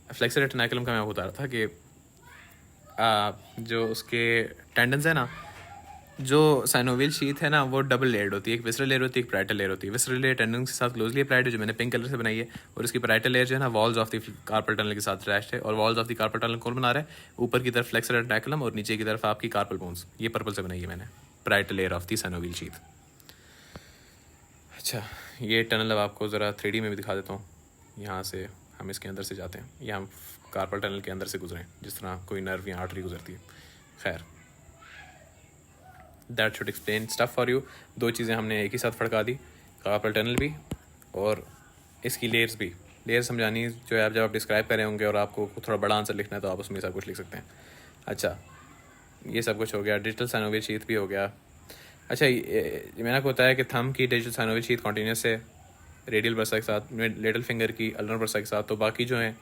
A: फ्लेक्सर रेटिनाकुलम का मैं बता रहा था कि जो उसके टेंडन्स है ना, जो साइनोवियल शीथ है ना वो डबल लेयर्ड होती है, एक विसरल लेयर होती है, एक पैराइटल लेयर होती है। विसरल लेयर टेंडन के साथ क्लोजली अप्लाइड है, जो मैंने पिंक कलर से बनाई है, और इसकी पैराइटल लेयर जो है ना walls of the carpal tunnel के साथ अटैच्ड है। और walls of the carpal tunnel कौन बना रहा है? ऊपर की तरफ फ्लेक्सर रेटिकुलम और नीचे की तरफ आपकी कार्पल बोन्स, ये पर्पल से बनाई है मैंने parietal layer of the synovial sheath. अच्छा, ये टनल अब आपको ज़रा 3D में भी दिखा देता हूँ। यहाँ से हम इसके अंदर से जाते हैं, या हम कार्पल टनल के अंदर से गुजरें, जिस तरह कोई नर्व या आर्टरी गुजरती है। खैर, that should explain stuff for you. दो चीज़ें हमने एक ही साथ फड़का दी, कार्पल टनल भी और इसकी लेयर्स भी। लेयर समझानी जो है, आप जब आप डिस्क्राइब कर रहे होंगे और आपको थोड़ा बड़ा आंसर लिखना है तो आप उसमें सब कुछ लिख सकते हैं। अच्छा, ये सब कुछ हो गया, डिजिटल साइनोवियल शीथ भी हो गया। अच्छा, मैंने आपको बताया कि थंब की डिजिटल साइनोवियल शीथ कॉन्टीन्यूस है रेडियल बर्सा के साथ, लिटिल फिंगर की अल्नर बर्सा के साथ। तो बाकी जो है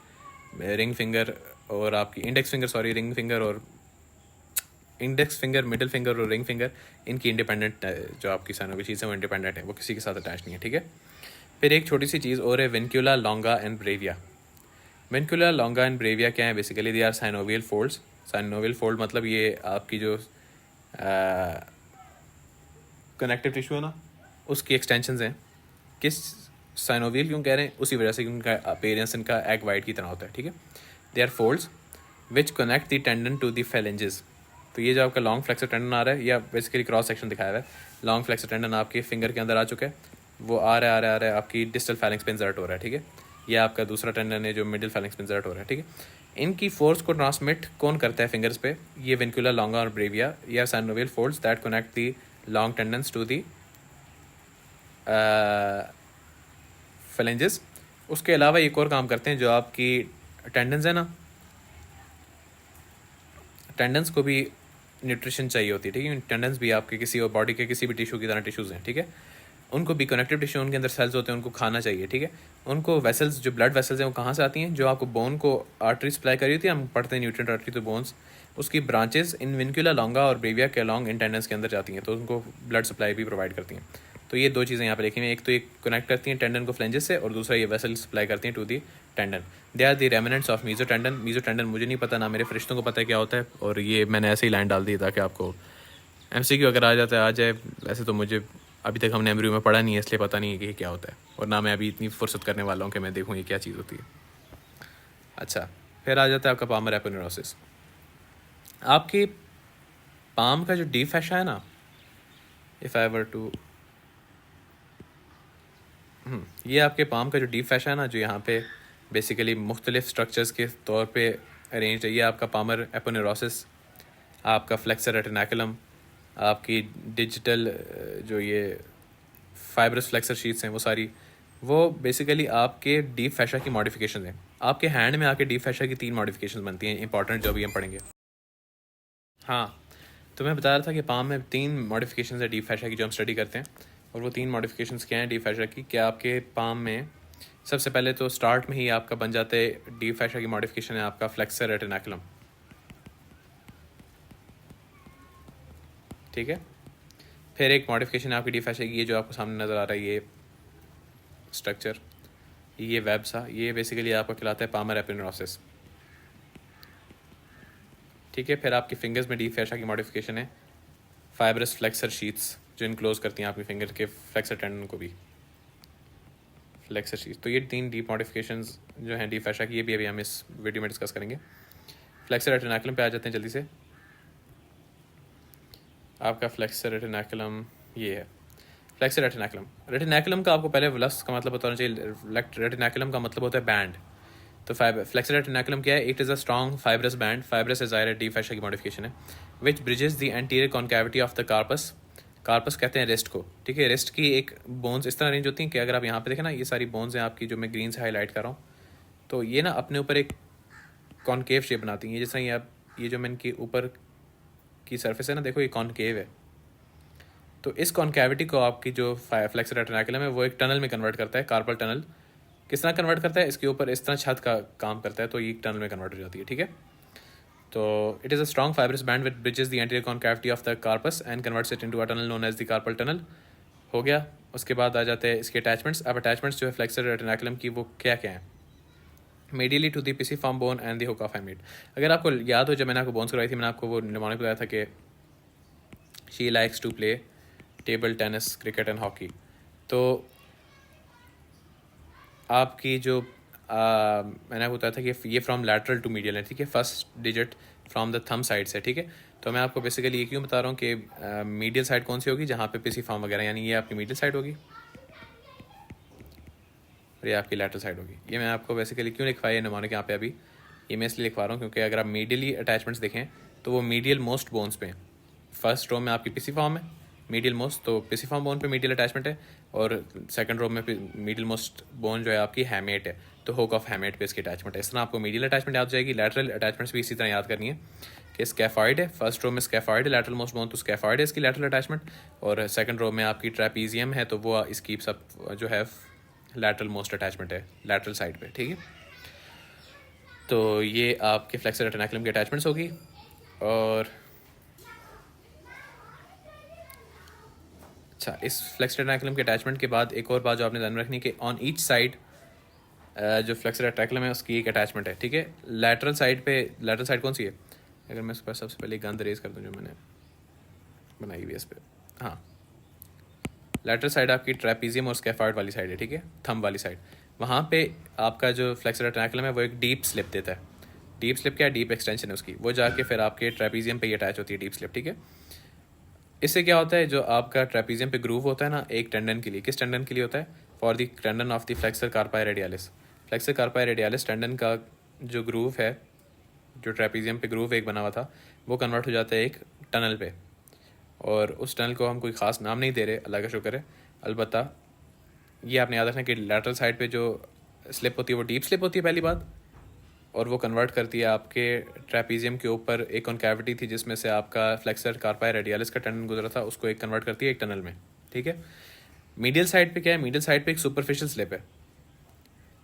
A: रिंग फिंगर और आपकी index finger, sorry ring finger और इंडेक्स फिंगर, मिडिल फिंगर और रिंग फिंगर, इनकी इंडिपेंडेंट जो आपकी साइनोवियल शीथ है वो इंडिपेंडेंट है, वो किसी के साथ अटैच नहीं है, ठीक है। फिर एक छोटी सी चीज़ और है, विनक्यूला लॉन्गा एंड ब्रेविया। विनक्यूला लॉन्गा एंड ब्रेविया क्या है? Basically they are synovial folds. Synovial fold मतलब ये आपकी जो कनेक्टिव टिश्यू है ना, उसकी एक्सटेंशंस हैं। किस साइनोवियल क्यों कह रहे हैं? उसी वजह से कि उनका अपीयरेंस इनका एग वाइट की तरह होता है, ठीक है। They are folds which connect the tendon to the phalanges. तो ये जो आपका लॉन्ग फ्लेक्सर टेंडन आ रहा है, या बेसिकली क्रॉस सेक्शन दिखाया हुआ है, लॉन्ग फ्लेक्सर टेंडन आपके फिंगर के अंदर आ चुका है, वो आ रहा है आपकी डिस्टल फैलेंक्स पे इंसर्ट हो रहा है, ठीक है। ये आपका दूसरा टेंडन है जो मिडिल फैलेंक्स पे इंसर्ट हो रहा है, ठीक है। इनकी फोर्स को ट्रांसमिट कौन करता है फिंगर्स पे? ये विनक्यूला लॉन्गा और ब्रेविया या synovial folds that connect the long tendons to the phalanges. उसके अलावा एक और काम करते हैं, जो आपकी टेंडन्स है ना, टेंडन्स को भी न्यूट्रिशन चाहिए होती है, ठीक है। टेंडन्स भी आपके किसी और बॉडी के किसी भी टिश्यू की तरह टिश्यूज़ हैं, ठीक है। उनको भी कनेक्टिव टिश्यू, उनके अंदर सेल्स होते हैं, उनको खाना चाहिए, ठीक है। उनको वेसल्स, जो ब्लड वेसल्स हैं, वो कहाँ से आती हैं? जो आपको बोन को आर्टरी सप्लाई करी होती है, हम पढ़ते हैं न्यूट्रिएंट आर्टरी तो बोन्स, उसकी ब्रांचेस इन विनक्यूला लॉन्गा और ब्रेविया के अलॉन्ग इन टेंडन्स के अंदर जाती हैं, तो उनको ब्लड सप्लाई भी प्रोवाइड करती हैं। तो ये दो चीज़ें यहाँ पर लिखी हुई हैं, एक तो ये कनेक्ट करती हैं टेंडन को फ्लेंजेस से, और दूसरा ये वेसल सप्लाई करती हैं to the tendon. They are the remnants of mesotendon. Mesotendon मुझे नहीं पता, ना मेरे फरिश्तों को पता है क्या होता है, और ये मैंने ऐसे ही लाइन डाल दी ताकि आपको MCQ अगर आ जाता है आ जाए। वैसे तो मुझे अभी तक हमने एमब्रियो में पढ़ा नहीं है, इसलिए पता नहीं है कि ये क्या होता है, और ना मैं अभी इतनी फुर्सत करने वाला हूँ कि मैं देखूँ ये क्या चीज़ होती है। अच्छा, फिर आ जाता है आपका पामर एपोनेरोसिस। आपके पाम का जो डीप फैशा है ना, इफ़ आई वर टू, ये आपके पाम का जो डीप फैशा है ना, जो यहाँ पे बेसिकली मुख्तलिफ स्ट्रक्चर्स के तौर पे अरेंज है, ये आपका पामर एपोनेरोसिस, आपका फ्लेक्सर रेटिनाकुलम, आपकी डिजिटल जो ये फाइब्रस फ्लेक्सर शीट्स हैं वो सारी, वो बेसिकली आपके डीप फैशा की मॉडिफिकेशन हैं। आपके हैंड में आके डीप फैशा की 3 मॉडिफिकेशन बनती हैं इंपॉर्टेंट, जो अभी हम पढ़ेंगे। हाँ, तो मैं बता रहा था कि पाम में 3 मॉडिफिकेशन है डीप फैशा की जो हम स्टडी करते हैं, और वो 3 मॉडिफिकेशन क्या हैं डीप फैशा की? क्या आपके पाम में सबसे पहले तो स्टार्ट में ही आपका बन जाता है डीप फैशा की मॉडिफिकेशन है आपका फ्लेक्सर रेटिनाकुलम, ठीक है। फिर एक मॉडिफिकेशन है आपकी डीप फैशा की, ये जो आपको सामने नज़र आ रहा है ये स्ट्रक्चर, ये वेब सा, ये बेसिकली आपका कहलाता है पामर एपोनेरोसिस, ठीक है। फिर आपकी फिंगर्स में डीप फैशा की मॉडिफिकेशन है फाइब्रस फ्लेक्सर शीट्स, जो इनक्लोज करती हैं आपकी फिंगर के फ्लेक्सर टेंडन को भी, फ्लेक्सर शीट्स। तो ये 3 डीप मॉडिफिकेशंस जो हैं डीप फैशा की, ये भी अभी हम इस वीडियो में डिस्कस करेंगे। फ्लेक्सर रेटिनाकुलम पे आ जाते हैं जल्दी से। आपका फ्लेक्सर रेटिनाकुलम ये है, फ्लेक्सर रेटिनाकुलम। रेटिनाकुलम का आपको पहले लफ्ज़ का मतलब बताना चाहिए। रेटिनाकुलम का मतलब होता है बैंड। तो फ्लेक्सर रेटिनाकुलम क्या है? It is a strong fibrous band, fibrous है ज़ाहिर है डीप फैशा की मॉडिफिकेशन है, which bridges the anterior concavity of the carpus. Carpus कहते हैं रेस्ट को, ठीक है। रेस्ट की एक बोन्स इस तरह अरेंज होती हैं कि अगर आप यहाँ पे देखें ना, ये सारी बोन्स हैं आपकी जो मैं ग्रीन से हाईलाइट कर रहा हूँ, तो ये ना अपने ऊपर एक कॉनकेव शेप बनाती हैं। जैसा ये जो मैं इनकी ऊपर की सरफेस है ना, देखो ये कॉनकेव है, तो इस कॉन्कैविटी को आपकी जो फ्लेक्सर रेटिनाकुलम है वो एक टनल में कन्वर्ट करता है। कार्पल टनल किस तरह कन्वर्ट करता है? इसके ऊपर इस तरह छत का काम करता है, तो ये एक टनल में कन्वर्ट हो जाती है, ठीक है। तो it is a strong fibrous band which bridges the anterior concavity of the carpus and converts it into a tunnel known as the carpal tunnel. हो गया। उसके बाद आ जाते हैं इसके अटैचमेंट्स। अब अटैचमेंट्स जो है फ्लेक्सर रेटिनाकुलम की वो क्या क्या हैं? Medially to the pisiform bone and the hook of hamate. अगर आपको याद हो, जब मैंने आपको बोन्स करवाई थी, मैंने आपको वो निमोनिक बताया था कि she likes to play table tennis, cricket and hockey. तो आपकी जो मैंने आपको बताया था कि ये फ्रॉम लैटरल टू मीडियल है, ठीक है, first digit from the thumb side से, ठीक है। तो मैं आपको बेसिकली ये क्यों बता रहा हूँ कि मीडियल साइड कौन सी होगी, जहाँ पे पिसी फॉर्म वगैरह, यानी ये आपकी मीडियल साइड होगी और ये आपकी लैटरल साइड होगी। ये मैं आपको बेसिकली क्यों लिखवाया है नमूने के यहाँ पे अभी, ये मैं इसलिए लिखवा रहा हूँ क्योंकि अगर आप मीडियली अटैचमेंट्स देखें तो वो मीडियल मोस्ट बोन्स पे हैं। फर्स्ट रो में आपकी पिसी फॉर्म है मीडियल मोस्ट, तो पिसी फॉर्म बोन पे मीडियल अटैचमेंट है, और सेकंड रो में मीडियल मोस्ट बोन जो है आपकी हैमेट है, तो होक ऑफ हैमेट पे इसकी अटैचमेंट है। इस तरह आपको मीडियल अटैचमेंट याद हो जाएगी। लैटरल अटैचमेंट्स भी इसी तरह याद करनी है कि स्कैफॉइड है, फर्स्ट रो में स्कैफॉइड है, लैटरल मोस्ट बोन तो स्कैफॉइड है इसकी लैटरल अटैचमेंट, और सेकंड रो में आपकी ट्रैपीजियम है, तो वो इसकी सब जो है लैटरल मोस्ट अटैचमेंट है लैटरल साइड पे, ठीक है। तो ये आपके फ्लेक्सर रेटिनाकुलम की अटैचमेंट्स होगी। और अच्छा, इस फ्लेक्सर रेटिनाकुलम के अटैचमेंट के बाद एक और बात जो आपने ध्यान रखनी है कि ऑन ईच साइड जो फ्लेक्सर रेटिनाकुलम है उसकी एक अटैचमेंट है, ठीक है। लैटरल साइड पे, लैटरल साइड कौन सी है, अगर मैं इस पर सबसे पहले गंद रेज कर दूँ जो मैंने बनाई हुई है इस पर, हाँ, लैटरल साइड आपकी ट्रैपीजियम और स्कैफॉइड वाली साइड है, ठीक है, थंब वाली साइड। वहाँ पे आपका जो फ्लेक्सर रेटिनाकुलम है वो एक डीप स्लिप देता है। डीप स्लिप क्या है, डीप एक्सटेंशन है उसकी, वो जाके फिर आपके ट्रैपीजियम पे ही अटैच होती है डीप स्लिप, ठीक है। इससे क्या होता है, जो आपका ट्रैपीजियम पे ग्रूव होता है ना एक टेंडन के लिए, किस टेंडन के लिए होता है, for the tendon of the flexor कार्पाई radialis. Flexor कार्पाई radialis tendon का जो ग्रूव है, जो ट्रैपीजियम पे ग्रूव एक बना हुआ था, वो कन्वर्ट हो जाता है एक टनल पे, और उस टनल को हम कोई ख़ास नाम नहीं दे रहे, अल्लाह का शुक्र है। अलबत्ता ये आपने याद रखना कि लैटरल साइड पे जो स्लिप होती है वो डीप स्लिप होती है पहली बात, और वो कन्वर्ट करती है आपके ट्रैपीजियम के ऊपर एक कॉन्कैविटी थी जिसमें से आपका फ्लेक्सर कार्पाई रेडियालिस का टनल गुजरा था, उसको एक कन्वर्ट करती है एक टनल में, ठीक है। मीडियल साइड पे क्या है, मीडियल साइड पे एक सुपरफिशियल स्लिप है,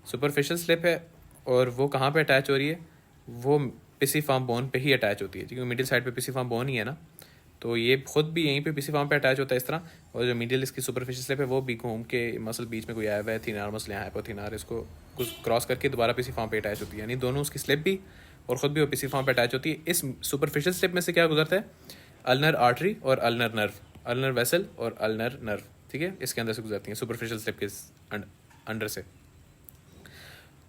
A: सुपरफिशियल स्लिप है, और वो कहाँ पे अटैच हो रही है, वो पिसीफॉर्म बोन पे ही अटैच होती है, क्योंकि मीडियल साइड पे पिसीफॉर्म बोन ही है ना, तो ये खुद भी यहीं पे पिसीफॉर्म पे अटैच होता है इस तरह। और जो मीडियल इसकी सुपरफिशियल स्लिप है वो भी घूम के मसल बीच में कोई आया हुआ है, थिनार मसल यहाँ हाइपोथिनार, इसको कुछ क्रॉस करके दोबारा पिसीफॉर्म पे अटैच होती है, यानी दोनों उसकी स्लिप भी और ख़ुद भी वो पिसीफॉर्म पे अटैच होती है। इस सुपरफिशियल स्लिप में से क्या गुजरता है, अल्नर आर्टरी और अल्नर नर्व, अल्नर वेसल और अल्नर नर्व, ठीक है, इसके अंदर से गुजरती हैं सुपरफिशियल स्लिप के अंडर से।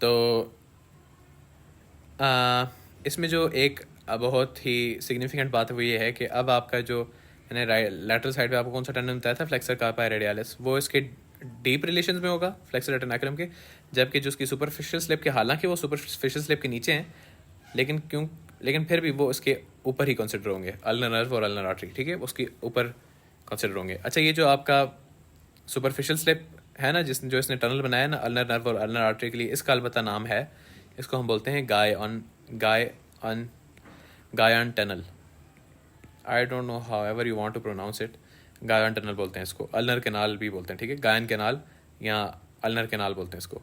A: तो इसमें जो एक बहुत ही सिग्निफिकेंट बात है वो ये है कि अब आपका जो मैंने लैटरल साइड पे आपको कौन सा टेंडन बताया था, फ्लेक्सर कार्पाई रेडियालिस, वो इसके डीप रिलेशन में होगा फ्लेक्सर रेटिनाकुलम के, जबकि जो उसकी सुपरफिशियल स्लिप के, हालांकि वो सुपरफिशियल स्लिप के नीचे हैं, लेकिन फिर भी वो इसके ऊपर ही कंसिडर होंगे, अल्नर नर्व और अल्नर आर्टरी, ठीक है, उसके ऊपर कंसिडर होंगे। अच्छा, ये जो आपका सुपरफिशियल स्लिप है ना, जो इसने टनल बनाया ना अल्नर नर्व और अल्नर आर्टरी के लिए, इसका अलबत्ता नाम है, इसको हम बोलते हैं Guyon tunnel. I don't know however you want to pronounce it, Guyon tunnel बोलते हैं इसको, अल्नर कैनाल भी बोलते हैं, ठीक है, गायन कैनाल या अल्नर कैनाल बोलते हैं इसको।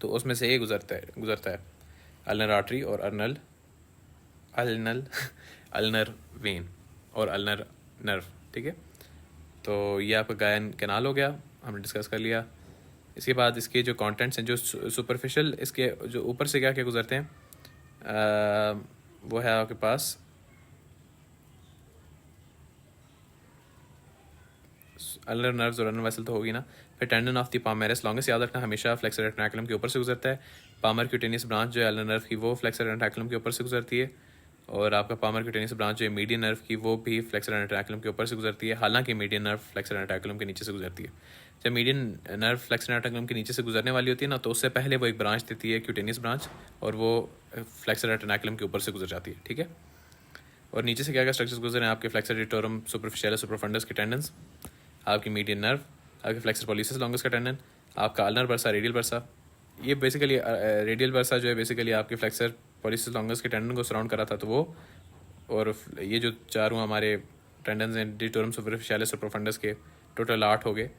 A: तो उसमें से ये गुजरता है अल्नर आर्टरी और अल्नर वेन और अल्नर नर्व, ठीक है। तो ये आपका गायन कैनाल हो गया, हमने डिस्कस कर लिया। इसके बाद इसके जो कंटेंट्स हैं, जो सुपरफिशियल इसके जो ऊपर से क्या क्या गुजरते हैं, वो है आपके पास अल्नर नर्व्स और अल्नर वेसल तो होगी ना, फिर टेंडन ऑफ द पामेरस लॉन्गेस्ट, याद रखना हमेशा फ्लेक्सर रेटिनाकुलम के ऊपर से गुजरता है। पामर क्यूटेनियस ब्रांच जो है अल्नर नर्व की, वो फ्लेक्सर रेटिनाकुलम के ऊपर से गुजरती है, और आपका पामर क्यूटेनियस ब्रांच जो है मीडियन नर्व की, वो भी फ्लेक्सर रेटिनाकुलम के ऊपर से गुजरती है, हालांकि मीडियन नर्व फ्लेक्सर रेटिनाकुलम के नीचे से गुजरती है। जब मीडियन नर्व फ्लेक्सर रेटिनाकुलम के नीचे से गुजरने वाली होती है ना, तो उससे पहले वो एक ब्रांच देती है क्यूटेनियस ब्रांच, और वो फ्लेक्सर रेटिनाकुलम के ऊपर से गुजर जाती है, ठीक है। और नीचे से क्या क्या स्ट्रक्चर्स गुजरे हैं आपके, फ्लेक्सर डिटोरम सुपरफिशियलिस सुपरफंडस के टेंडेंस, आपकी मीडियन नर्व, आपके फ्लेक्सर पॉलिसिस लॉन्गस का टेंडन, आपका अल्नर बर्सा रेडियल बर्सा, ये बेसिकली रेडियल बर्सा जो है बेसिकली आपके फ्लेक्सर पॉलिसिस लॉन्गस के टेंडन को सराउंड करा था, तो वो, और ये जो चारों हमारे टेंडन्स हैं डिटोरम सुपरफिशियलिस और प्रोफंडस के, टोटल 8 हो गए,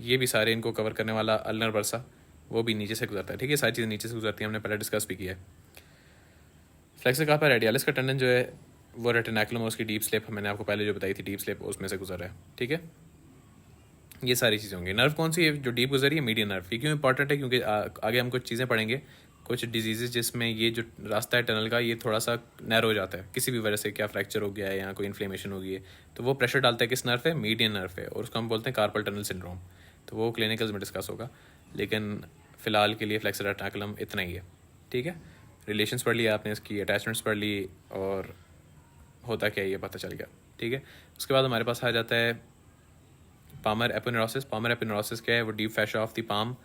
A: ये भी सारे इनको कवर करने वाला अल्नर बर्सा, वो भी नीचे से गुजरता है, ठीक है, सारी चीज़ें नीचे से गुजरती हैं, हमने पहले डिस्कस भी किया है। फ्लेक्सर कार्पाई रेडियालिस का टेंडन जो है वो रेटिनाकुलम और उसकी डीप स्लिप, मैंने आपको पहले जो बताई थी डीप स्लिप, उसमें से गुजर रहा है, ठीक है। ये सारी चीज़ें होंगी। नर्व कौन सी है जो डीप गुजरी है, मीडियन नर्व। ये क्यों इंपॉर्टेंट है, क्योंकि आगे हम कुछ चीज़ें पढ़ेंगे, कुछ डिजीज़ जिसमें ये जो रास्ता है टनल का ये थोड़ा सा नैरो हो जाता है किसी भी वजह से, क्या फ्रैक्चर हो गया है या कोई इन्फ्लेमेशन हो गई है, तो वो प्रेशर डालता है किस नर्व पे, मीडियन नर्व पे, और उसको हम बोलते हैं कार्पल टनल सिंड्रोम। तो वो क्लिनिकल्स में डिस्कस होगा, लेकिन फ़िलहाल के लिए फ्लेक्सर रेटिकुलम इतना ही है। ठीक है, रिलेशंस पढ़ लिया आपने, इसकी अटैचमेंट्स पढ़ ली और होता क्या है ये पता चल गया। ठीक है, उसके बाद हमारे पास आ जाता है पामर एपोनेरोसिस। पामर एपोनेरोसिस क्या है, वो deep fascia of the palm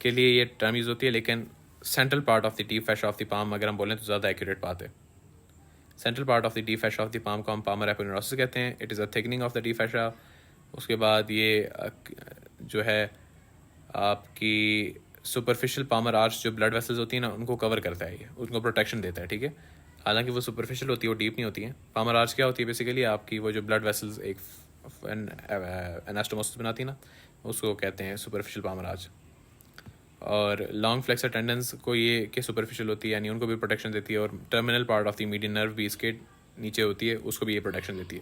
A: के लिए ये टर्म यूज़ होती है, लेकिन central part of the deep fascia of the palm अगर हम बोलें तो ज़्यादा एक्यूरेट बात है। Central part of the deep fascia of the palm को हम पामर एपोनेरोसिस कहते हैं। It is a thickening of the deep fascia. उसके बाद ये जो है आपकी सुपरफिशियल पामर आर्च जो ब्लड वेसल्स होती हैं ना उनको कवर करता है, ये उनको प्रोटेक्शन देता है। ठीक है, हालांकि वो सुपरफिशियल होती है, वो डीप नहीं होती है। पामर आर्च क्या होती है बेसिकली, आपकी वो जो ब्लड वेसल्स एक एनास्टोमोसिस बनाती है ना, उसको कहते हैं सुपरफिशियल पामर आर्च। और लॉन्ग फ्लेक्सर टेंडेंस को ये कि सुपरफिशियल होती है, यानी उनको भी प्रोटेक्शन देती है, और terminal part of the median nerve भी इसके नीचे होती है, उसको भी ये प्रोटेक्शन देती है।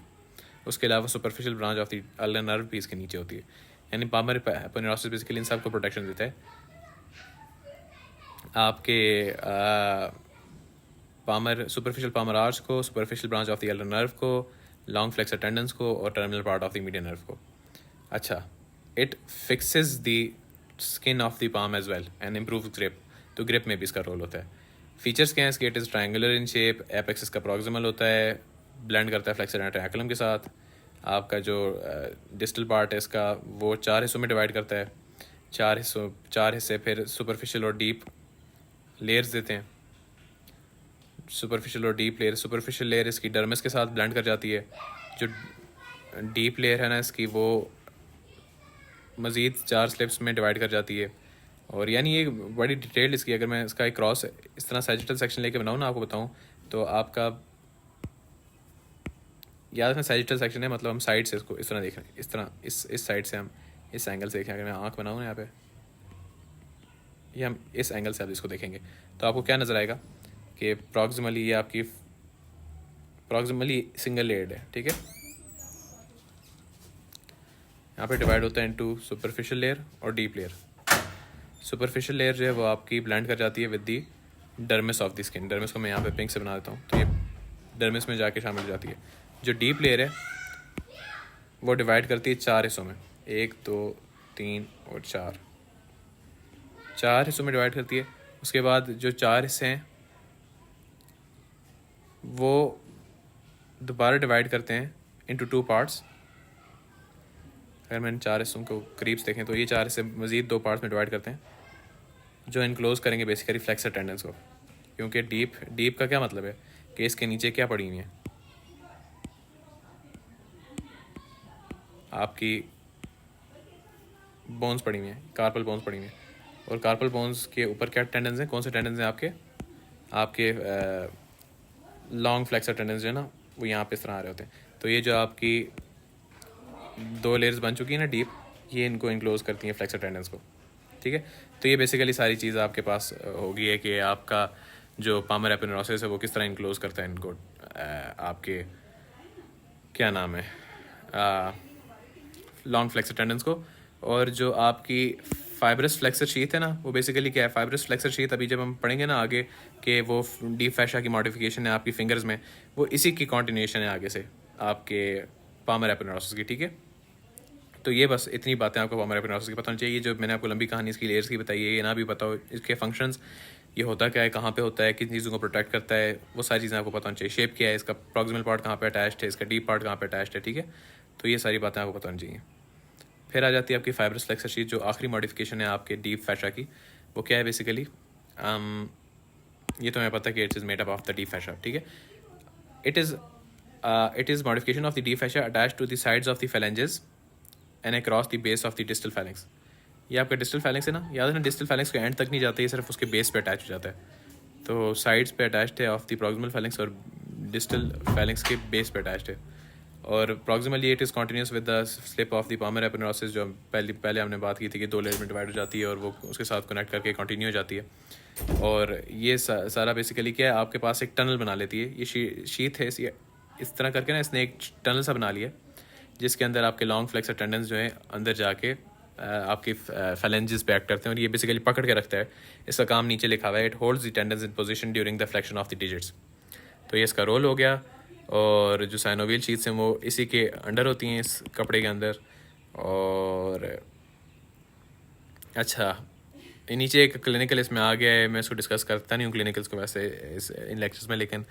A: उसके अलावा superficial branch of the ulnar nerve भी इसके नीचे होती है, यानी पामर एपोनेरोसिस बेसिकली इन सब को प्रोटेक्शन देता है। आपके पामर सुपरफिशियल पामर आर्च को, superficial branch of the ulnar nerve को, लॉन्ग फ्लेक्सर टेंडेंस को, और terminal part of the median nerve को। अच्छा, it fixes the skin of the palm as well and improve grip. तो grip में भी इसका रोल होता है। फीचर्स क्या है इसके, it is triangular in shape, apex इसका प्रॉक्सिमल होता है, ब्लेंड करता है फ्लेक्सर रेटिकुलम के साथ। आपका जो डिस्टल पार्ट है इसका वो 4 हिस्सों में डिवाइड करता है। 4 हिस्से फिर सुपरफिशियल और डीप लेयर्स देते हैं। सुपरफिशियल और डीप लेयर, सुपरफिशियल लेयर इसकी डर्मिस के साथ ब्लेंड कर जाती है। जो डीप लेयर है ना इसकी, वो मज़ीद 4 स्लिप्स में डिवाइड कर जाती है। और यानी ये बड़ी डिटेल इसकी, अगर मैं इसका एक क्रॉस इस तरह सैजिटल सेक्शन लेके बनाऊँ ना आपको बताऊँ, तो आपका याद रखना सैजिटल सेक्शन है, मतलब हम साइड से इसको इस तरह देख रहे हैं, इस तरह इस साइड से हम इस एंगल से देखें। अगर मैं आँख बनाऊँ ना यहाँ पे, ये हम इस एंगल से आप इसको देखेंगे तो आपको क्या नज़र आएगा कि प्रॉक्सिमली ये आपकी प्रॉक्सिमली सिंगल लेयर्ड है। ठीक है, यहाँ पे डिवाइड होता है इनटू सुपरफिशियल लेयर और डीप लेयर। सुपरफिशियल लेयर जो है वो आपकी ब्लेंड कर जाती है with the dermis of the skin. Dermis को मैं यहाँ पे पिंक से बना देता हूँ, तो ये डर्मिस में जाके शामिल हो जाती है। जो डीप लेयर है वो डिवाइड करती है 4 हिस्सों में, 1 2 3 और 4 हिस्सों में डिवाइड करती है। उसके बाद जो 4 हिस्से हैं वो दोबारा डिवाइड करते हैं इनटू 2 पार्ट्स। अगर मैंने 4 हिस्सों को करीब से देखें तो ये 4 हिस्से मज़ीद 2 पार्ट्स में डिवाइड करते हैं, जो इनक्लोज करेंगे बेसिकली फ्लेक्सर टेंडेंस को। क्योंकि डीप का क्या मतलब है कि इसके नीचे क्या पड़ी हुई है, आपकी बोन्स पड़ी हुई हैं, कार्पल बोन्स पड़ी हुई हैं। और कार्पल बोन्स के ऊपर क्या टेंडेंस हैं, कौन से टेंडेंस हैं आपके लॉन्ग फ्लेक्सर टेंडेंस जो है ना वो यहाँ पे इस तरह आ रहे होते हैं। तो ये जो आपकी 2 लेयर्स बन चुकी है ना डीप, ये इनको इनक्लोज करती हैं फ्लेक्सर टेंडेंस को। ठीक है, तो ये बेसिकली सारी चीज़ आपके पास होगी है कि आपका जो पामर एपोनेरोसिस है वो किस तरह इनक्लोज करता है इनको, आपके क्या नाम है, लॉन्ग फ्लेक्सर टेंडेंस को। और जो आपकी फाइब्रस फ्लेक्सर शीथ है ना, वो बेसिकली क्या है, फाइब्रस फ्लेक्सर शीथ अभी जब हम पढ़ेंगे ना आगे कि वो डीप फैशा की मॉडिफिकेशन है आपकी फिंगर्स में, वो इसी की कॉन्टिन्यूशन है आगे से आपके पामर एपोनेरोसिस की। ठीक है, तो ये बस इतनी बातें आपको पामर एपोनेरोसिस की पता होनी चाहिए। जो मैंने आपको लंबी कहानी इसकी लेयर्स की बताई है, ये ना भी पता हो इसके फंक्शंस, ये होता क्या है, कहाँ पे होता है, किन चीज़ों को प्रोटेक्ट करता है, वो सारी चीज़ें आपको पता होनी चाहिए। शेप क्या है इसका, प्रॉक्सिमल पार्ट कहाँ पे अटैच्ड है, इसका डीप पार्ट कहाँ पे अटैच्ड है। ठीक है, तो ये सारी बातें आपको पता होनी चाहिए। फिर आ जाती है आपकी फाइब्रस फ्लेक्सर शीट, जो आखिरी मॉडिफिकेशन है आपके डीप फैशा की। वो क्या है बेसिकली, ये तो हमें पता है कि it is made up of the deep fascia. ठीक है, it is modification of the deep fascia attached to the sides of the phalanges and across the base of the distal phalanx. ये आपका डिस्टल फैलेंक्स है ना, याद है ना, distal phalanx को एंड तक नहीं जाते, ये सिर्फ उसके बेस पे अटैच हो जाता है। तो साइड्स पे अटैच्ड है ऑफ द प्रॉक्सिमल फैलेंक्स, और डिस्टल फैलेंक्स के बेस पे अटैच्ड है। और proximally it is continuous with the slip of the palmar aponeurosis, जो पहले हमने बात की थी कि 2 लेयर में डिवाइड हो जाती है और वो उसके साथ कनेक्ट करके कंटिन्यू हो जाती है। और ये सारा बेसिकली क्या है, आपके पास एक टनल बना लेती है। ये शीथ है, इस तरह करके ना इसने एक टनल सा बना लिया, जिसके अंदर आपके लॉन्ग फ्लेक्सर टेंडेंस जो है अंदर जाके आपकी फेलेंजेस पे एक्ट करते हैं और ये बेसिकली पकड़ के रखता है। इसका काम नीचे लिखा हुआ है, it holds the tendons in position during the flexion of the digits. तो ये इसका रोल हो गया। और जो साइनोवियल शीट्स हैं वो इसी के अंडर होती हैं, इस कपड़े के अंदर। और अच्छा, ये नीचे एक क्लिनिकल इसमें आ गया है, मैं इसको डिस्कस करता नहीं हूँ क्लिनिकल्स को वैसे इन लेक्चर्स में, लेकिन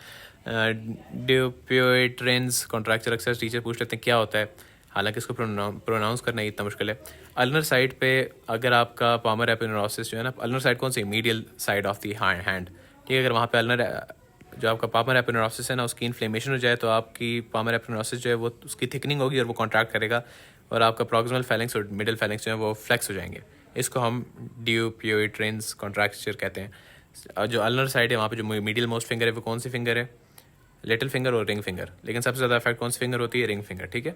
A: ड्यूपियोट्रेंस कॉन्ट्रैक्चर अक्सर टीचर पूछ लेते हैं क्या होता है, हालांकि इसको प्रोनाउंस करना ही इतना मुश्किल है। अल्नर साइड पे अगर आपका पामर एपिनेरोसिस जो है ना, अल्नर साइड कौन सी, medial side of the hand, ठीक है, अगर वहाँ पे अल्नर जो आपका पामर एपिनेरोसिस है ना उसकी इन्फ्लेमेशन हो जाए तो आपकी पामर एपिनेरोसिस जो है वो उसकी थिकनिंग होगी और वो कॉन्ट्रैक्ट करेगा और आपका प्रॉक्सिमल फैलेंक्स और मिडिल फैलेंक्स जो है वो फ्लेक्स हो जाएंगे। इसको हम ड्यूपियोट्रेंस कॉन्ट्रैक्चर कहते हैं। और जो अल्नर साइड है वहाँ पे जो मीडियल मोस्ट फिंगर है वो कौन सी फिंगर है, लिटिल फिंगर और रिंग फिंगर, लेकिन सबसे ज़्यादा इफेक्ट कौन सी फिंगर होती है, रिंग फिंगर, ठीक है।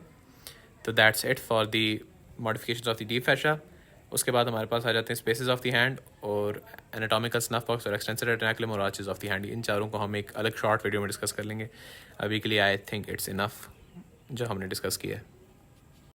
A: तो that's it for the modification of the deep fascia. उसके बाद हमारे पास आ जाते हैं स्पेसेस ऑफ द हैंड और एनाटॉमिकल स्नफ बॉक्स और एक्सटेंसर रेटिकुलम और आर्चेस ऑफ द हैंड। इन चारों को हम एक अलग शॉर्ट वीडियो में डिस्कस कर लेंगे। अभी के लिए आई थिंक इट्स इनफ जो हमने डिस्कस किया है।